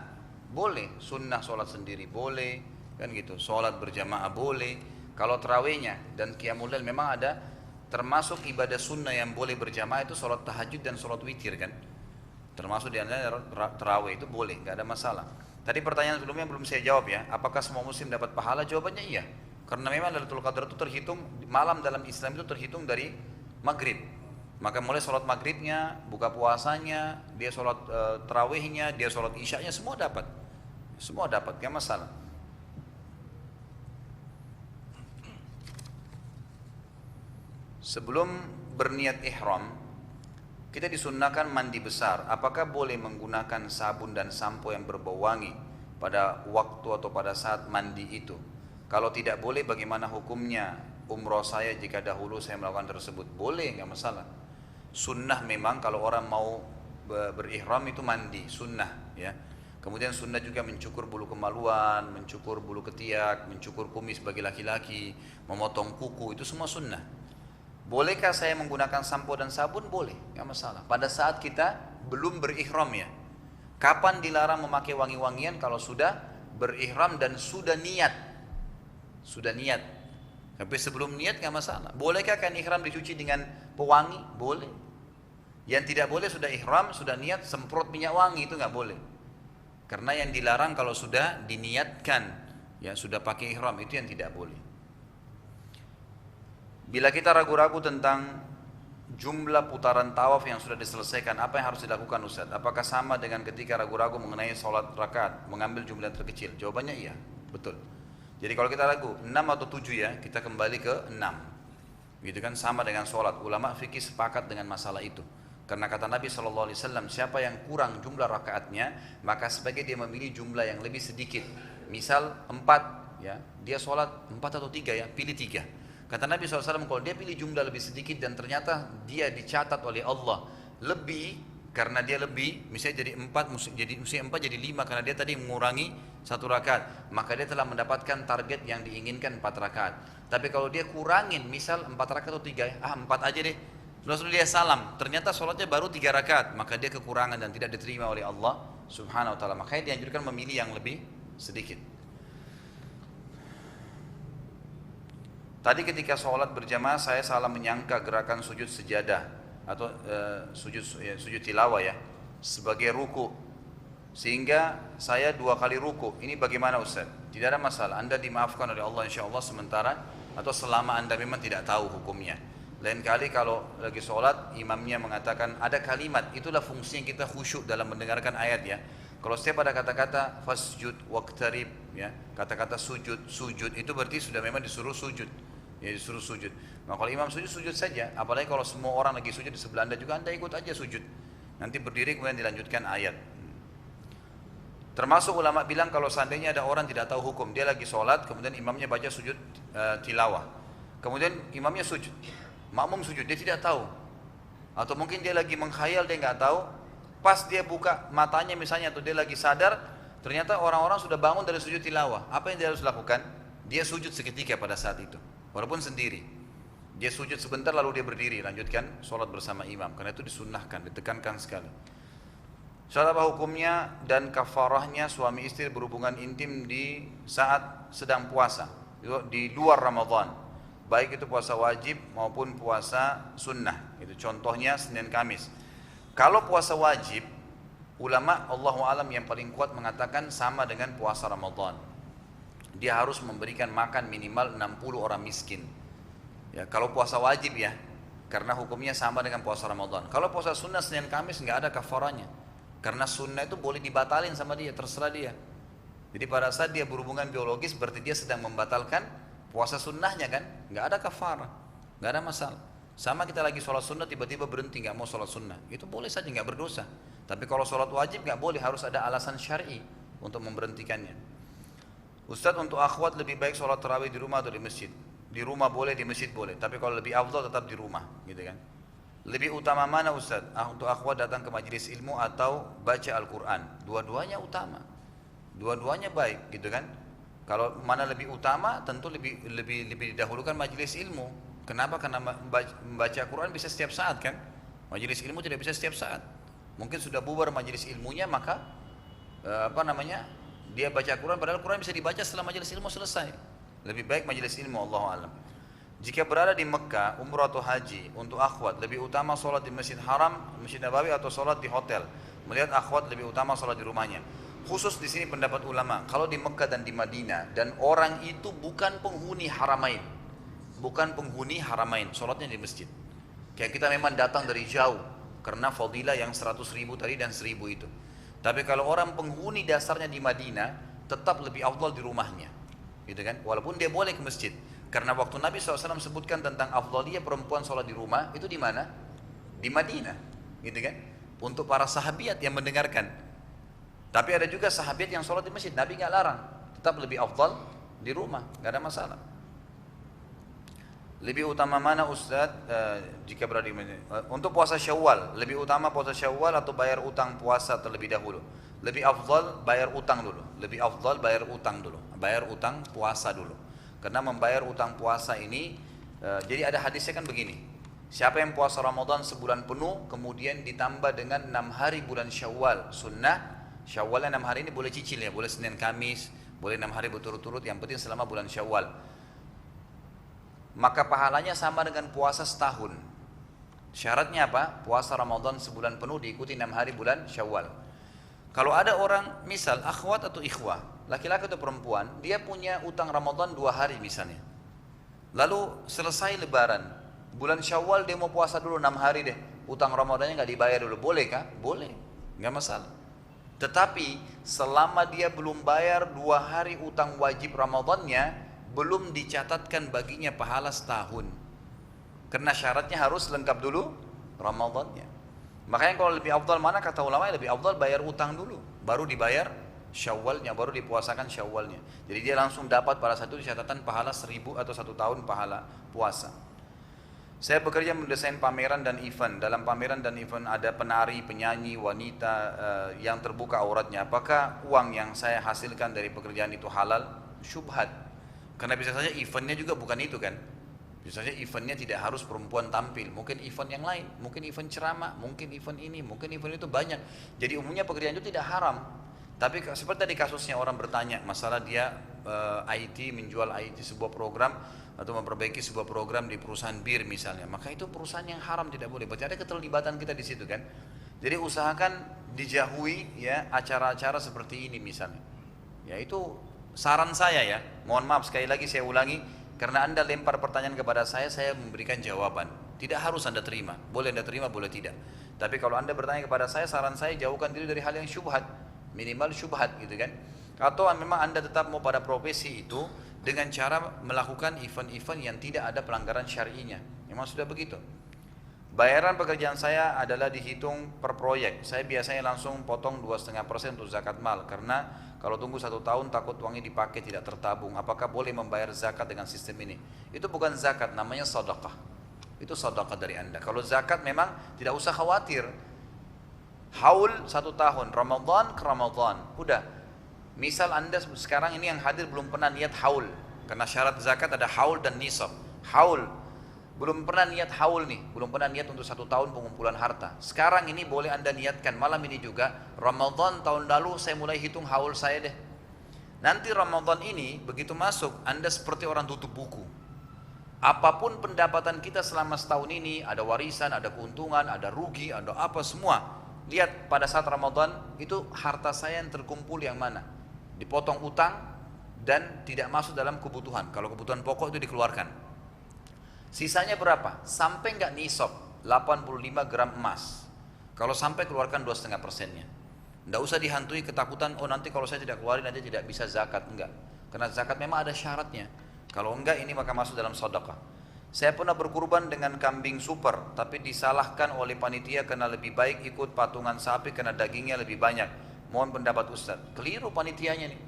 Boleh, sunnah sholat sendiri boleh, kan gitu. Sholat berjamaah boleh. Kalau tarawihnya dan qiyamul lail memang ada, termasuk ibadah sunnah yang boleh berjamaah itu sholat tahajud dan sholat witir kan. Termasuk di antaranya tarawih itu boleh, nggak ada masalah. Tadi pertanyaan sebelumnya belum saya jawab ya, apakah semua muslim dapat pahala? Jawabannya iya. Karena memang Lailatul Qadar itu terhitung, malam dalam Islam itu terhitung dari maghrib. Maka mulai sholat maghribnya, buka puasanya, dia sholat tarawihnya, dia sholat isyanya, semua dapat. Semua dapat, gak masalah. Sebelum berniat ihram, kita disunnahkan mandi besar. Apakah boleh menggunakan sabun dan sampo yang berbau wangi pada waktu atau pada saat mandi itu? Kalau tidak boleh, bagaimana hukumnya umroh saya jika dahulu saya melakukan tersebut? Boleh, nggak masalah. Sunnah memang kalau orang mau berihram itu mandi, sunnah ya. Kemudian sunnah juga mencukur bulu kemaluan, mencukur bulu ketiak, mencukur kumis bagi laki-laki, memotong kuku, itu semua sunnah. Bolehkah saya menggunakan sampo dan sabun? Boleh, nggak masalah. Pada saat kita belum berihram ya. Kapan dilarang memakai wangi-wangian? Kalau sudah berihram dan sudah niat. Sudah niat. Tapi sebelum niat nggak masalah. Bolehkah kan ihram dicuci dengan pewangi? Boleh. Yang tidak boleh sudah ihram, sudah niat, semprot minyak wangi, itu nggak boleh. Karena yang dilarang kalau sudah diniatkan, ya sudah pakai ihram, itu yang tidak boleh. Bila kita ragu-ragu tentang jumlah putaran tawaf yang sudah diselesaikan, apa yang harus dilakukan Ustaz? Apakah sama dengan ketika ragu-ragu mengenai sholat rakaat, mengambil jumlah yang terkecil? Jawabannya iya, betul. Jadi kalau kita ragu 6 atau 7 ya, kita kembali ke 6. Gitu kan, sama dengan sholat. Ulama fikih sepakat dengan masalah itu. Karena kata Nabi SAW, siapa yang kurang jumlah rakaatnya, maka sebagai dia memilih jumlah yang lebih sedikit. Misal 4, ya, dia sholat 4 atau 3 ya, pilih 3. Kata Nabi SAW, kalau dia pilih jumlah lebih sedikit dan ternyata dia dicatat oleh Allah lebih, karena dia lebih, misalnya jadi 4, misalnya 4 jadi 5 karena dia tadi mengurangi 1 rakaat, maka dia telah mendapatkan target yang diinginkan 4 rakaat. Tapi kalau dia kurangin, misal 4 rakaat atau 3, 4 aja deh, lalu dia salam, ternyata sholatnya baru 3 rakaat, maka dia kekurangan dan tidak diterima oleh Allah Subhanahu wa ta'ala. Makanya dianjurkan memilih yang lebih sedikit. Tadi ketika sholat berjamaah saya salah menyangka gerakan sujud sejadah atau sujud tilawah ya sebagai ruku, sehingga saya 2 kali ruku. Ini bagaimana Ustaz? Tidak ada masalah, Anda dimaafkan oleh Allah insyaAllah sementara atau selama Anda memang tidak tahu hukumnya. Lain kali kalau lagi sholat imamnya mengatakan ada kalimat, itulah fungsi yang kita khusyuk dalam mendengarkan ayat ya. Kalau setiap ada kata-kata fasjud waqtarib ya, kata-kata sujud itu berarti sudah memang disuruh sujud. Ya disuruh sujud. Nah kalau imam sujud saja, apalagi kalau semua orang lagi sujud di sebelah Anda juga, Anda ikut aja sujud. Nanti berdiri kemudian dilanjutkan ayat. Termasuk ulama bilang kalau seandainya ada orang tidak tahu hukum, dia lagi sholat kemudian imamnya baca sujud tilawah, kemudian imamnya sujud, makmum sujud, dia tidak tahu, atau mungkin dia lagi mengkhayal, dia nggak tahu, pas dia buka matanya misalnya atau dia lagi sadar, ternyata orang-orang sudah bangun dari sujud tilawah. Apa yang dia harus lakukan? Dia sujud seketika pada saat itu, walaupun sendiri. Dia sujud sebentar lalu dia berdiri, lanjutkan sholat bersama imam, karena itu disunnahkan, ditekankan sekali. Soal apa hukumnya dan kafarahnya suami istri berhubungan intim di saat sedang puasa, di luar Ramadan, baik itu puasa wajib maupun puasa sunnah. Itu contohnya Senin Kamis. Kalau puasa wajib, ulama Allahu alam yang paling kuat mengatakan sama dengan puasa Ramadan. Dia harus memberikan makan minimal 60 orang miskin. Ya, kalau puasa wajib ya, karena hukumnya sama dengan puasa Ramadan. Kalau puasa sunnah Senin Kamis nggak ada kafarahnya. Karena sunnah itu boleh dibatalin sama dia, terserah dia. Jadi pada saat dia berhubungan biologis berarti dia sedang membatalkan puasa sunnahnya kan, nggak ada kafarah, nggak ada masalah. Sama kita lagi sholat sunnah tiba-tiba berhenti nggak mau sholat sunnah, itu boleh saja nggak berdosa. Tapi kalau sholat wajib nggak boleh, harus ada alasan syar'i untuk memberhentikannya. Ustadz, untuk akhwat lebih baik sholat tarawih di rumah atau di masjid? Di rumah boleh, di masjid boleh, tapi kalau lebih afdal tetap di rumah, gitu kan? Lebih utama mana Ustaz? Untuk akhwat datang ke majelis ilmu atau baca Al-Quran? Dua-duanya utama, dua-duanya baik, gitu kan? Kalau mana lebih utama, tentu lebih didahulukan majelis ilmu. Kenapa? Karena membaca Quran bisa setiap saat kan? Majelis ilmu tidak bisa setiap saat. Mungkin sudah bubar majelis ilmunya, maka dia baca Quran, padahal Quran bisa dibaca setelah majelis ilmu selesai. Lebih baik majelis ilmu, Allahu a'lam. Jika berada di Mekah, umrah atau haji, untuk akhwat lebih utama sholat di Masjid Haram, Masjid Nabawi atau sholat di hotel? Melihat akhwat lebih utama sholat di rumahnya. Khusus di sini pendapat ulama, kalau di Mekah dan di Madinah dan orang itu bukan penghuni haramain, sholatnya di masjid. Kayak kita memang datang dari jauh karena fadilah yang 100.000 tadi dan 1.000 itu. Tapi kalau orang penghuni dasarnya di Madinah, tetap lebih afdal di rumahnya, gitu kan? Walaupun dia boleh ke masjid. Karena waktu Nabi SAW sebutkan tentang afdaliyah perempuan sholat di rumah, itu di mana? Di Madinah, gitu kan? Untuk para sahabiat yang mendengarkan. Tapi ada juga sahabiat yang sholat di masjid, Nabi nggak larang. Tetap lebih afdal di rumah, nggak ada masalah. Lebih utama mana Ustaz jika berada di Madinah? Untuk puasa Syawal, lebih utama puasa Syawal atau bayar utang puasa terlebih dahulu? Lebih afdal bayar utang dulu. Bayar utang puasa dulu. Karena membayar utang puasa ini, jadi ada hadisnya kan begini. Siapa yang puasa Ramadan sebulan penuh, kemudian ditambah dengan 6 hari bulan Syawal, sunnah, Syawalnya 6 hari ini boleh cicil ya, boleh Senin Kamis, boleh 6 hari berturut-turut, yang penting selama bulan Syawal. Maka pahalanya sama dengan puasa setahun. Syaratnya apa? Puasa Ramadan sebulan penuh diikuti 6 hari bulan Syawal. Kalau ada orang, misal akhwat atau ikhwah, laki-laki atau perempuan, dia punya utang Ramadan 2 hari misalnya. Lalu selesai lebaran, bulan Syawal dia mau puasa dulu 6 hari deh. Utang Ramadannya nggak dibayar dulu, boleh kah? Boleh, nggak masalah. Tetapi selama dia belum bayar 2 hari utang wajib Ramadannya, belum dicatatkan baginya pahala setahun. Karena syaratnya harus lengkap dulu Ramadannya. Makanya kalau lebih afdal mana, kata ulama lebih afdal bayar utang dulu, baru dibayar Syawalnya, baru dipuasakan Syawalnya. Jadi dia langsung dapat pada satu catatan pahala 1000 atau 1 tahun pahala puasa. Saya bekerja mendesain pameran dan event. Dalam pameran dan event ada penari, penyanyi, wanita yang terbuka auratnya. Apakah uang yang saya hasilkan dari pekerjaan itu halal? Syubhat. Karena bisa saja eventnya juga bukan itu kan. Bisa saja eventnya tidak harus perempuan tampil. Mungkin event yang lain, mungkin event ceramah, mungkin event ini, mungkin event itu, banyak. Jadi umumnya pekerjaan itu tidak haram. Tapi seperti tadi kasusnya orang bertanya, masalah dia IT, menjual IT sebuah program atau memperbaiki sebuah program di perusahaan bir misalnya, maka itu perusahaan yang haram, tidak boleh. Berarti ada keterlibatan kita di situ kan. Jadi usahakan dijauhi ya acara-acara seperti ini misalnya. Ya itu saran saya ya. Mohon maaf sekali lagi saya ulangi, karena Anda lempar pertanyaan kepada saya memberikan jawaban. Tidak harus Anda terima, boleh Anda terima, boleh tidak. Tapi kalau Anda bertanya kepada saya, saran saya jauhkan diri dari hal yang syubhat, minimal syubhat gitu kan. Atau memang Anda tetap mau pada profesi itu dengan cara melakukan event-event yang tidak ada pelanggaran syar'inya. Memang sudah begitu. Bayaran pekerjaan saya adalah dihitung per proyek. Saya biasanya langsung potong 2,5% untuk zakat mal, karena kalau tunggu 1 tahun takut uangnya dipakai tidak tertabung. Apakah boleh membayar zakat dengan sistem ini? Itu bukan zakat, namanya sedekah. Itu sedekah dari Anda. Kalau zakat memang tidak usah khawatir. Haul 1 tahun, Ramadan ke Ramadan, udah. Misal Anda sekarang ini yang hadir belum pernah niat haul, karena syarat zakat ada haul dan nisab. Haul, belum pernah niat haul nih, belum pernah niat untuk 1 tahun pengumpulan harta. Sekarang ini boleh Anda niatkan, malam ini juga, Ramadan tahun lalu saya mulai hitung haul saya deh. Nanti Ramadan ini begitu masuk, Anda seperti orang tutup buku. Apapun pendapatan kita selama setahun ini, ada warisan, ada keuntungan, ada rugi, ada apa semua. Lihat pada saat Ramadan itu harta saya yang terkumpul yang mana? Dipotong utang dan tidak masuk dalam kebutuhan. Kalau kebutuhan pokok itu dikeluarkan. Sisanya berapa? Sampai nggak nisab 85 gram emas. Kalau sampai keluarkan 2,5%-nya. Nggak usah dihantui ketakutan, oh nanti kalau saya tidak keluarin nanti tidak bisa zakat. Enggak. Karena zakat memang ada syaratnya. Kalau enggak ini maka masuk dalam sedekah. Saya pernah berkurban dengan kambing super, tapi disalahkan oleh panitia karena lebih baik ikut patungan sapi karena dagingnya lebih banyak. Mohon pendapat Ustaz. Keliru panitianya nih.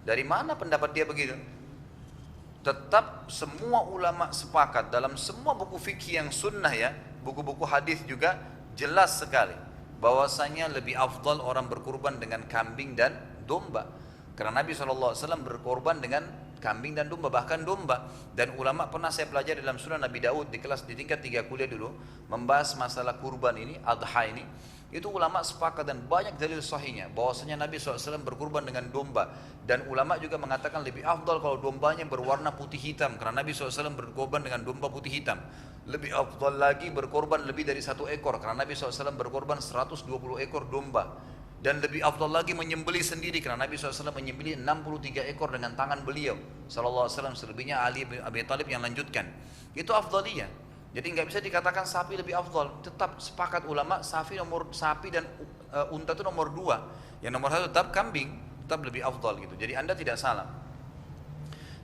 Dari mana pendapat dia begitu? Tetap semua ulama sepakat dalam semua buku fikih yang sunnah ya, buku-buku hadis juga jelas sekali bahwasanya lebih afdal orang berkurban dengan kambing dan domba. Karena Nabi SAW berkorban dengan kambing dan domba, bahkan domba. Dan ulama pernah saya pelajari dalam Sunan Nabi Daud di kelas di tingkat 3 kuliah dulu, membahas masalah kurban ini, adha ini. Itu ulama sepakat dan banyak dalil sahihnya bahwasanya Nabi SAW berkurban dengan domba. Dan ulama juga mengatakan lebih afdal kalau dombanya berwarna putih hitam, karena Nabi SAW berkorban dengan domba putih hitam. Lebih afdal lagi berkorban lebih dari 1 ekor, karena Nabi SAW berkorban 120 ekor domba. Dan lebih afdal lagi menyembelih sendiri, karena Nabi SAW menyembelih 63 ekor dengan tangan beliau SAW. Selebihnya Ali bin Abi Thalib yang lanjutkan. Itu afdaliyah. Jadi nggak bisa dikatakan sapi lebih afdal. Tetap sepakat ulama sapi dan unta itu nomor 2. Yang nomor 1 tetap kambing, tetap lebih afdal gitu. Jadi Anda tidak salah.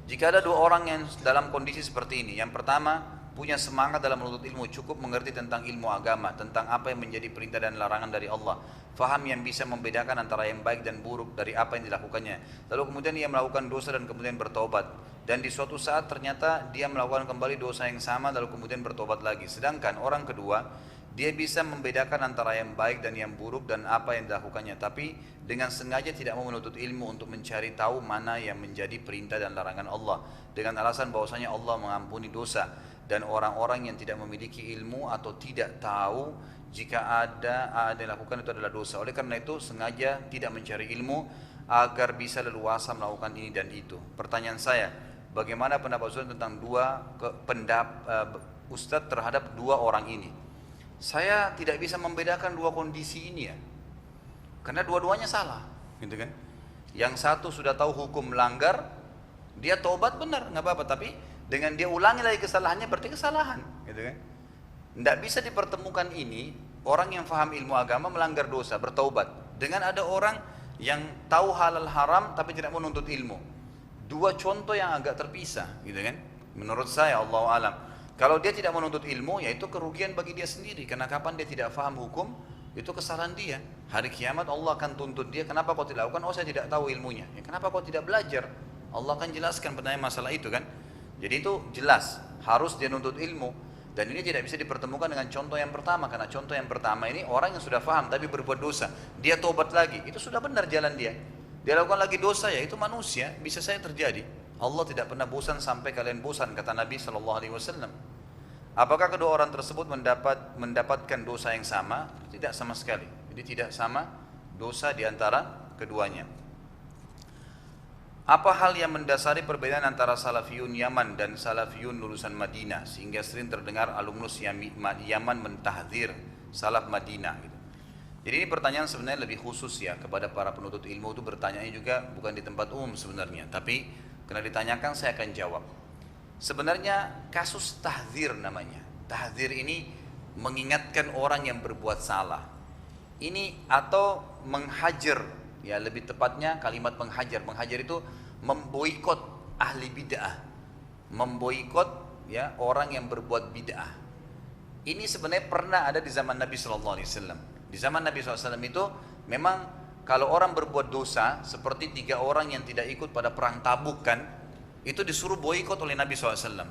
Jika ada 2 orang yang dalam kondisi seperti ini, yang pertama punya semangat dalam menuntut ilmu, cukup mengerti tentang ilmu agama, tentang apa yang menjadi perintah dan larangan dari Allah, faham yang bisa membedakan antara yang baik dan buruk dari apa yang dilakukannya, lalu kemudian ia melakukan dosa dan kemudian bertobat, dan di suatu saat ternyata dia melakukan kembali dosa yang sama lalu kemudian bertobat lagi. Sedangkan orang kedua, dia bisa membedakan antara yang baik dan yang buruk dan apa yang dilakukannya, tapi dengan sengaja tidak mau menuntut ilmu untuk mencari tahu mana yang menjadi perintah dan larangan Allah, dengan alasan bahwasanya Allah mengampuni dosa. Dan orang-orang yang tidak memiliki ilmu atau tidak tahu jika ada yang dilakukan itu adalah dosa. Oleh karena itu sengaja tidak mencari ilmu agar bisa leluasa melakukan ini dan itu. Pertanyaan saya, bagaimana pendapat Ustaz tentang Ustaz terhadap 2 orang ini? Saya tidak bisa membedakan 2 kondisi ini ya, karena dua-duanya salah, gitu kan? Yang satu sudah tahu hukum melanggar, dia taubat benar, nggak apa-apa, tapi dengan dia ulangi lagi kesalahannya berarti kesalahan, gitu kan? Tidak bisa dipertemukan ini orang yang faham ilmu agama melanggar dosa bertaubat dengan ada orang yang tahu halal haram tapi tidak menuntut ilmu. 2 contoh yang agak terpisah, gitu kan? Menurut saya, Allahu alam. Kalau dia tidak menuntut ilmu, ya itu kerugian bagi dia sendiri. Karena kapan dia tidak faham hukum, itu kesalahan dia. Hari kiamat Allah akan tuntut dia, kenapa kau tidak lakukan? Oh, saya tidak tahu ilmunya. Ya, kenapa kau tidak belajar? Allah akan jelaskan pertanyaan masalah itu kan. Jadi itu jelas, harus dia nuntut ilmu. Dan ini tidak bisa dipertemukan dengan contoh yang pertama. Karena contoh yang pertama ini orang yang sudah faham tapi berbuat dosa. Dia tobat lagi, itu sudah benar jalan dia. Dia lakukan lagi dosa, ya itu manusia, bisa saja terjadi. Allah tidak pernah bosan sampai kalian bosan, kata Nabi SAW. Apakah kedua orang tersebut mendapatkan dosa yang sama? Tidak sama sekali. Jadi tidak sama dosa di antara keduanya. Apa hal yang mendasari perbedaan antara Salafiyun Yaman dan Salafiyun lulusan Madinah sehingga sering terdengar alumnus Yaman mentahdzir Salaf Madinah gitu. Jadi ini pertanyaan sebenarnya lebih khusus ya kepada para penuntut ilmu, itu bertanyanya juga bukan di tempat umum sebenarnya, tapi karena ditanyakan saya akan jawab. Sebenarnya kasus tahdzir namanya. Tahdzir ini mengingatkan orang yang berbuat salah. Ini atau menghajar, ya lebih tepatnya kalimat menghajar. Menghajar itu memboikot ahli bid'ah. Memboikot ya orang yang berbuat bid'ah. Ini sebenarnya pernah ada di zaman Nabi SAW. Di zaman Nabi SAW itu memang kalau orang berbuat dosa seperti 3 orang yang tidak ikut pada perang Tabuk kan, itu disuruh boikot oleh Nabi SAW.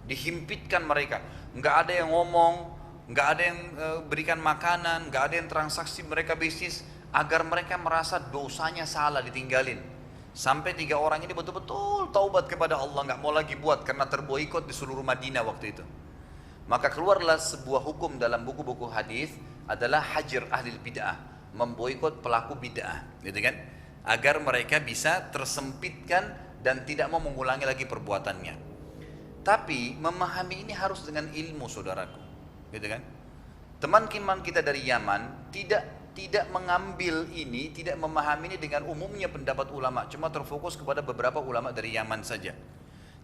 Dihimpitkan mereka, nggak ada yang ngomong, nggak ada yang berikan makanan, nggak ada yang transaksi mereka bisnis, agar mereka merasa dosanya salah ditinggalin. Sampai 3 orang ini betul-betul taubat kepada Allah, nggak mau lagi buat karena terboikot di seluruh Madinah waktu itu. Maka keluarlah sebuah hukum dalam buku-buku hadis adalah hajar ahli bid'ah, memboikot pelaku bid'ah, gitu kan? Agar mereka bisa tersempitkan dan tidak mau mengulangi lagi perbuatannya. Tapi memahami ini harus dengan ilmu, saudaraku, gitu kan? Teman-teman kita dari Yaman tidak mengambil ini, tidak memahami ini dengan umumnya pendapat ulama, cuma terfokus kepada beberapa ulama dari Yaman saja.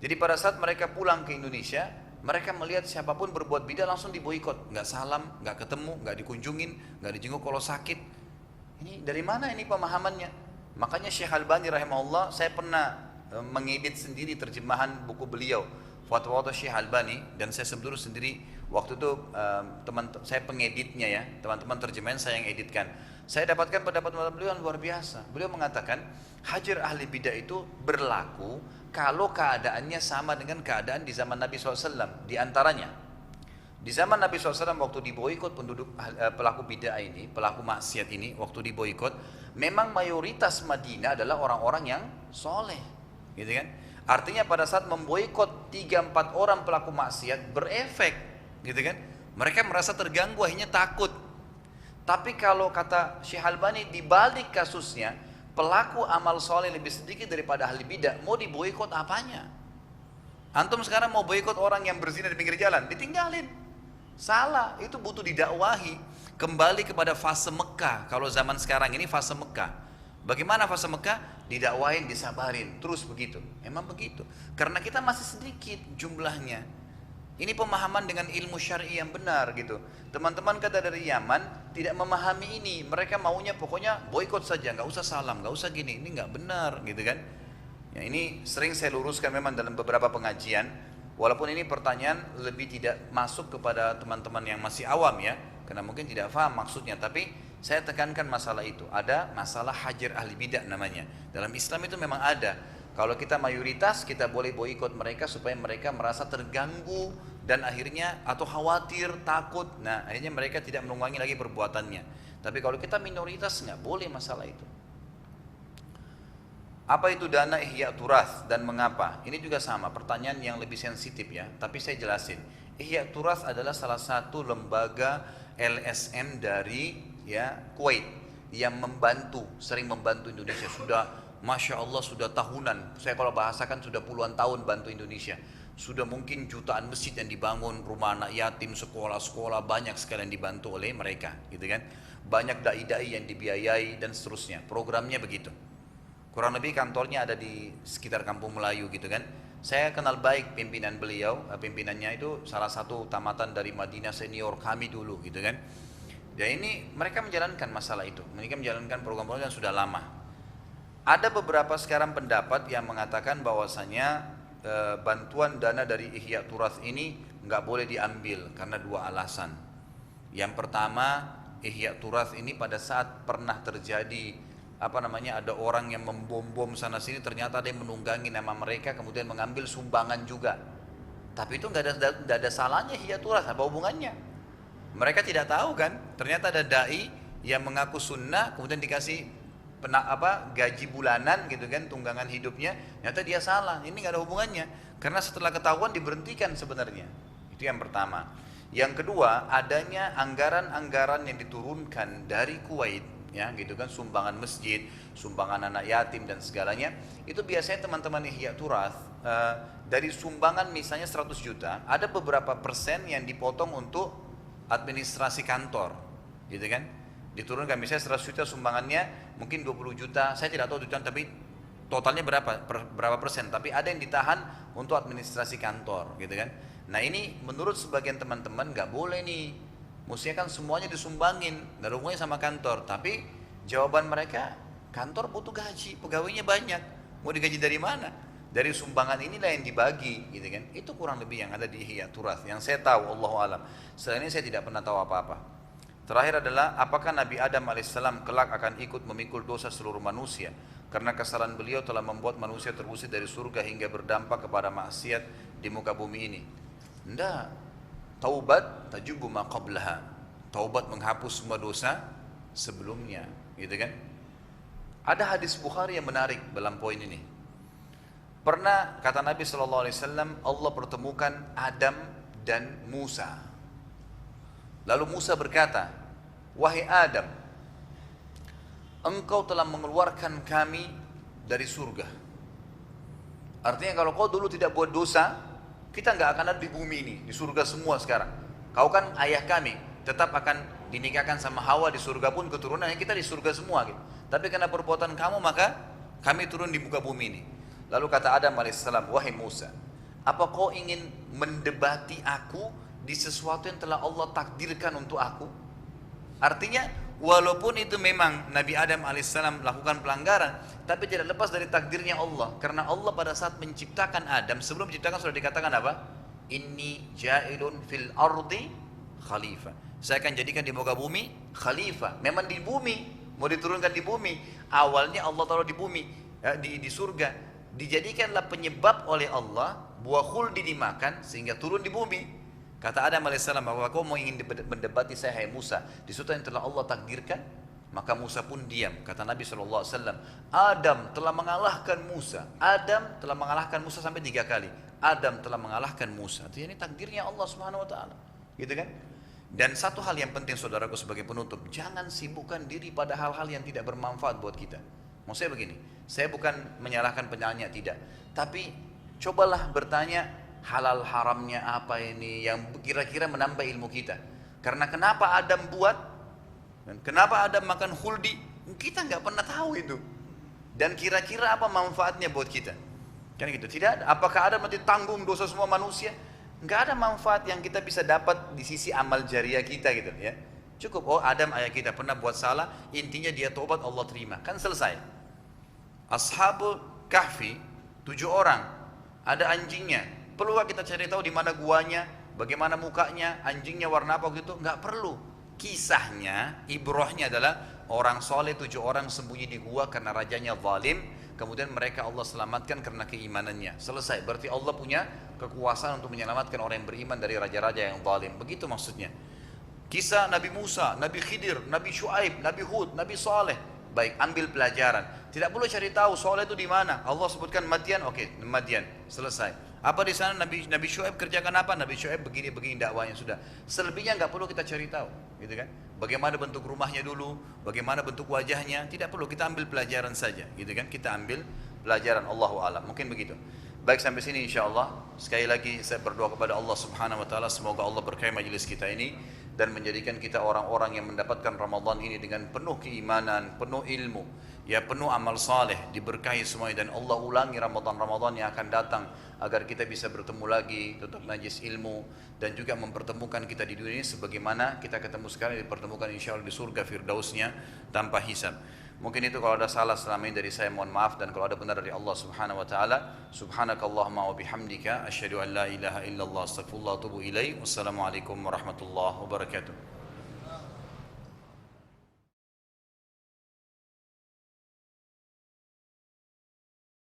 Jadi pada saat mereka pulang ke Indonesia, mereka melihat siapapun berbuat bidah langsung diboikot, nggak salam, nggak ketemu, nggak dikunjungin, nggak dijenguk kalau sakit. Ini dari mana ini pemahamannya? Makanya Syekh Albani rahimahullah, saya pernah mengedit sendiri terjemahan buku beliau, Fatwa Syekh Albani, dan saya sendiri waktu itu saya pengeditnya ya, teman-teman terjemahan saya yang editkan. Saya dapatkan pendapat beliau yang luar biasa. Beliau mengatakan hajar ahli bidah itu berlaku kalau keadaannya sama dengan keadaan di zaman Nabi SAW. Di antaranya, di zaman Nabi SAW waktu diboikot pelaku bid'ah ini, pelaku maksiat ini, waktu diboikot, memang mayoritas Madinah adalah orang-orang yang soleh, gitu kan? Artinya pada saat memboikot 3-4 orang pelaku maksiat berefek, gitu kan? Mereka merasa terganggu, akhirnya takut. Tapi kalau kata Syekh Albani, dibalik kasusnya, pelaku amal soleh lebih sedikit daripada ahli bidah, mau diboikot apanya? Antum sekarang mau boikot orang yang berzina di pinggir jalan, ditinggalin. Salah, itu butuh didakwahi. Kembali kepada fase Mekah. Kalau zaman sekarang ini fase Mekah. Bagaimana fase Mekah? Didakwahin, disabarin, terus begitu. Emang begitu. Karena kita masih sedikit jumlahnya. Ini pemahaman dengan ilmu syar'i yang benar gitu. Teman-teman kata dari Yaman tidak memahami ini. Mereka maunya pokoknya boikot saja, nggak usah salam, nggak usah gini. Ini nggak benar gitu kan. Ya, ini sering saya luruskan memang dalam beberapa pengajian. Walaupun ini pertanyaan lebih tidak masuk kepada teman-teman yang masih awam ya, karena mungkin tidak paham maksudnya. Tapi saya tekankan masalah itu. Ada masalah hajar ahli bidah namanya. Dalam Islam itu memang ada. Kalau kita mayoritas, kita boleh boikot mereka supaya mereka merasa terganggu dan akhirnya atau khawatir, takut. Nah, akhirnya mereka tidak mengulangi lagi perbuatannya. Tapi kalau kita minoritas, nggak boleh masalah itu. Apa itu dana ihya turath dan mengapa? Ini juga sama, pertanyaan yang lebih sensitif ya, tapi saya jelasin. Ihya turath adalah salah satu lembaga LSM dari ya Kuwait yang sering membantu Indonesia. Sudah Masya Allah sudah tahunan, saya kalau bahasakan sudah puluhan tahun bantu Indonesia. Sudah mungkin jutaan masjid yang dibangun, rumah anak yatim, sekolah-sekolah, banyak sekali yang dibantu oleh mereka, gitu kan. Banyak dai-dai yang dibiayai dan seterusnya. Programnya begitu. Kurang lebih kantornya ada di sekitar Kampung Melayu gitu kan. Saya kenal baik pimpinan beliau, pimpinannya itu salah satu tamatan dari Madinah senior kami dulu gitu kan. Ya ini mereka menjalankan masalah itu, mereka menjalankan program-program yang sudah lama. Ada beberapa sekarang pendapat yang mengatakan bahwasanya bantuan dana dari Ihya Turath ini nggak boleh diambil karena dua alasan. Yang pertama, Ihya Turath ini pada saat pernah terjadi ada orang yang membom sana sini, ternyata ada yang menunggangi nama mereka kemudian mengambil sumbangan juga. Tapi itu nggak ada salahnya Ihya Turath, apa hubungannya? Mereka tidak tahu kan, ternyata ada dai yang mengaku sunnah kemudian dikasih gaji bulanan gitu kan, tunggangan hidupnya, ternyata dia salah. Ini nggak ada hubungannya, karena setelah ketahuan diberhentikan sebenarnya. Itu yang pertama. Yang kedua, adanya anggaran-anggaran yang diturunkan dari Kuwait, ya gitu kan, sumbangan masjid, sumbangan anak yatim dan segalanya. Itu biasanya teman-teman Ihya Turath dari sumbangan misalnya 100 juta, ada beberapa persen yang dipotong untuk administrasi kantor, gitu kan. Diturunkan misalnya 100 juta sumbangannya, mungkin 20 juta, saya tidak tahu tujuan, tapi totalnya berapa persen, tapi ada yang ditahan untuk administrasi kantor, gitu kan. Nah ini menurut sebagian teman-teman nggak boleh nih, mestinya kan semuanya disumbangin, nggak ada hubungannya sama kantor. Tapi jawaban mereka, kantor butuh gaji, pegawainya banyak, mau digaji dari mana? Dari sumbangan inilah yang dibagi, gitu kan. Itu kurang lebih yang ada di Ihya Turath, yang saya tahu, Allahu alam. Selain ini saya tidak pernah tahu apa-apa. Terakhir adalah, apakah Nabi Adam alaihissalam kelak akan ikut memikul dosa seluruh manusia? Karena kesalahan beliau telah membuat manusia terusir dari surga hingga berdampak kepada maksiat di muka bumi ini. Tidak. Taubat tajubu ma qablaha. Taubat menghapus semua dosa sebelumnya, gitu kan? Ada hadis Bukhari yang menarik dalam poin ini. Pernah kata Nabi SAW, Allah pertemukan Adam dan Musa. Lalu Musa berkata, wahai Adam, engkau telah mengeluarkan kami dari surga. Artinya kalau kau dulu tidak buat dosa, kita nggak akan ada di bumi ini, di surga semua sekarang. Kau kan ayah kami, tetap akan dinikahkan sama Hawa di surga pun keturunannya kita di surga semua gitu. Tapi karena perbuatan kamu maka kami turun di muka bumi ini. Lalu kata Adam alaihissalam, wahai Musa, apa kau ingin mendebati aku di sesuatu yang telah Allah takdirkan untuk aku? Artinya walaupun itu memang Nabi Adam alaihissalam melakukan pelanggaran, tapi tidak lepas dari takdirnya Allah. Karena Allah pada saat menciptakan Adam, sebelum menciptakan sudah dikatakan apa? Inni ja'ilun fil ardi khalifah. Saya akan jadikan di muka bumi khalifah. Memang di bumi, mau diturunkan di bumi. Awalnya Allah taruh di bumi, ya, di surga. Dijadikanlah penyebab oleh Allah buah khuldi dimakan sehingga turun di bumi. Kata Adam alaihissalam, bahwa kau mau ingin mendebati saya, hai Musa, di sesuatu yang telah Allah takdirkan? Maka Musa pun diam. Kata Nabi SAW, Adam telah mengalahkan Musa. Adam telah mengalahkan Musa sampai 3 kali. Adam telah mengalahkan Musa. Itu ini takdirnya Allah Subhanahu Wa Taala, gitu kan? Dan satu hal yang penting saudaraku sebagai penutup, jangan sibukkan diri pada hal-hal yang tidak bermanfaat buat kita. Maksudnya begini, saya bukan menyalahkan penyanyi, tidak. Tapi cobalah bertanya, halal haramnya apa ini yang kira-kira menambah ilmu kita. Karena kenapa Adam buat dan kenapa Adam makan khuldi, kita nggak pernah tahu itu. Dan kira-kira apa manfaatnya buat kita? Kan gitu. Tidak ada. Apakah Adam nanti tanggung dosa semua manusia? Nggak ada manfaat yang kita bisa dapat di sisi amal jariah kita gitu ya. Cukup, oh Adam ayah kita pernah buat salah, intinya dia tobat, Allah terima, kan selesai. Ashabul Kahfi 7 orang, ada anjingnya. Perlulah kita cari tahu di mana guanya, bagaimana mukanya, anjingnya warna apa gitu? Enggak perlu. Kisahnya, ibrohnya adalah orang soleh 7 orang sembunyi di gua karena rajanya zalim, kemudian mereka Allah selamatkan karena keimanannya. Selesai. Berarti Allah punya kekuasaan untuk menyelamatkan orang yang beriman dari raja-raja yang zalim. Begitu maksudnya. Kisah Nabi Musa, Nabi Khidir, Nabi Shu'aib, Nabi Hud, Nabi Saleh. Baik, ambil pelajaran. Tidak perlu cari tahu Saleh itu di mana. Allah sebutkan Madian, oke, Madian, selesai. Apa di sana Nabi Shu'aib kerjakan apa? Nabi Shu'aib begini dakwahnya, sudah. Selebihnya nggak perlu kita cari tahu, gitu kan? Bagaimana bentuk rumahnya dulu, bagaimana bentuk wajahnya, tidak perlu, kita ambil pelajaran saja, gitu kan? Kita ambil pelajaran, Allahu a'lam. Mungkin begitu. Baik, sampai sini insyaallah. Sekali lagi saya berdoa kepada Allah Subhanahu wa taala, semoga Allah berkahi majelis kita ini dan menjadikan kita orang-orang yang mendapatkan Ramadan ini dengan penuh keimanan, penuh ilmu, ya penuh amal saleh, diberkahi semuanya, dan Allah ulangi Ramadan-Ramadan yang akan datang agar kita bisa bertemu lagi, tutup najis ilmu, dan juga mempertemukan kita di dunia ini sebagaimana kita ketemu sekarang, dipertemukan insyaallah di surga firdausnya tanpa hisab. Mungkin itu kalau ada salah selama ini dari saya mohon maaf, dan kalau ada benar dari Allah Subhanahu wa taala. Subhanakallahumma wa bihamdika asyhadu an la ilaha illallah astaghfirullah wa atubu ilaik. Wassalamualaikum warahmatullahi wabarakatuh.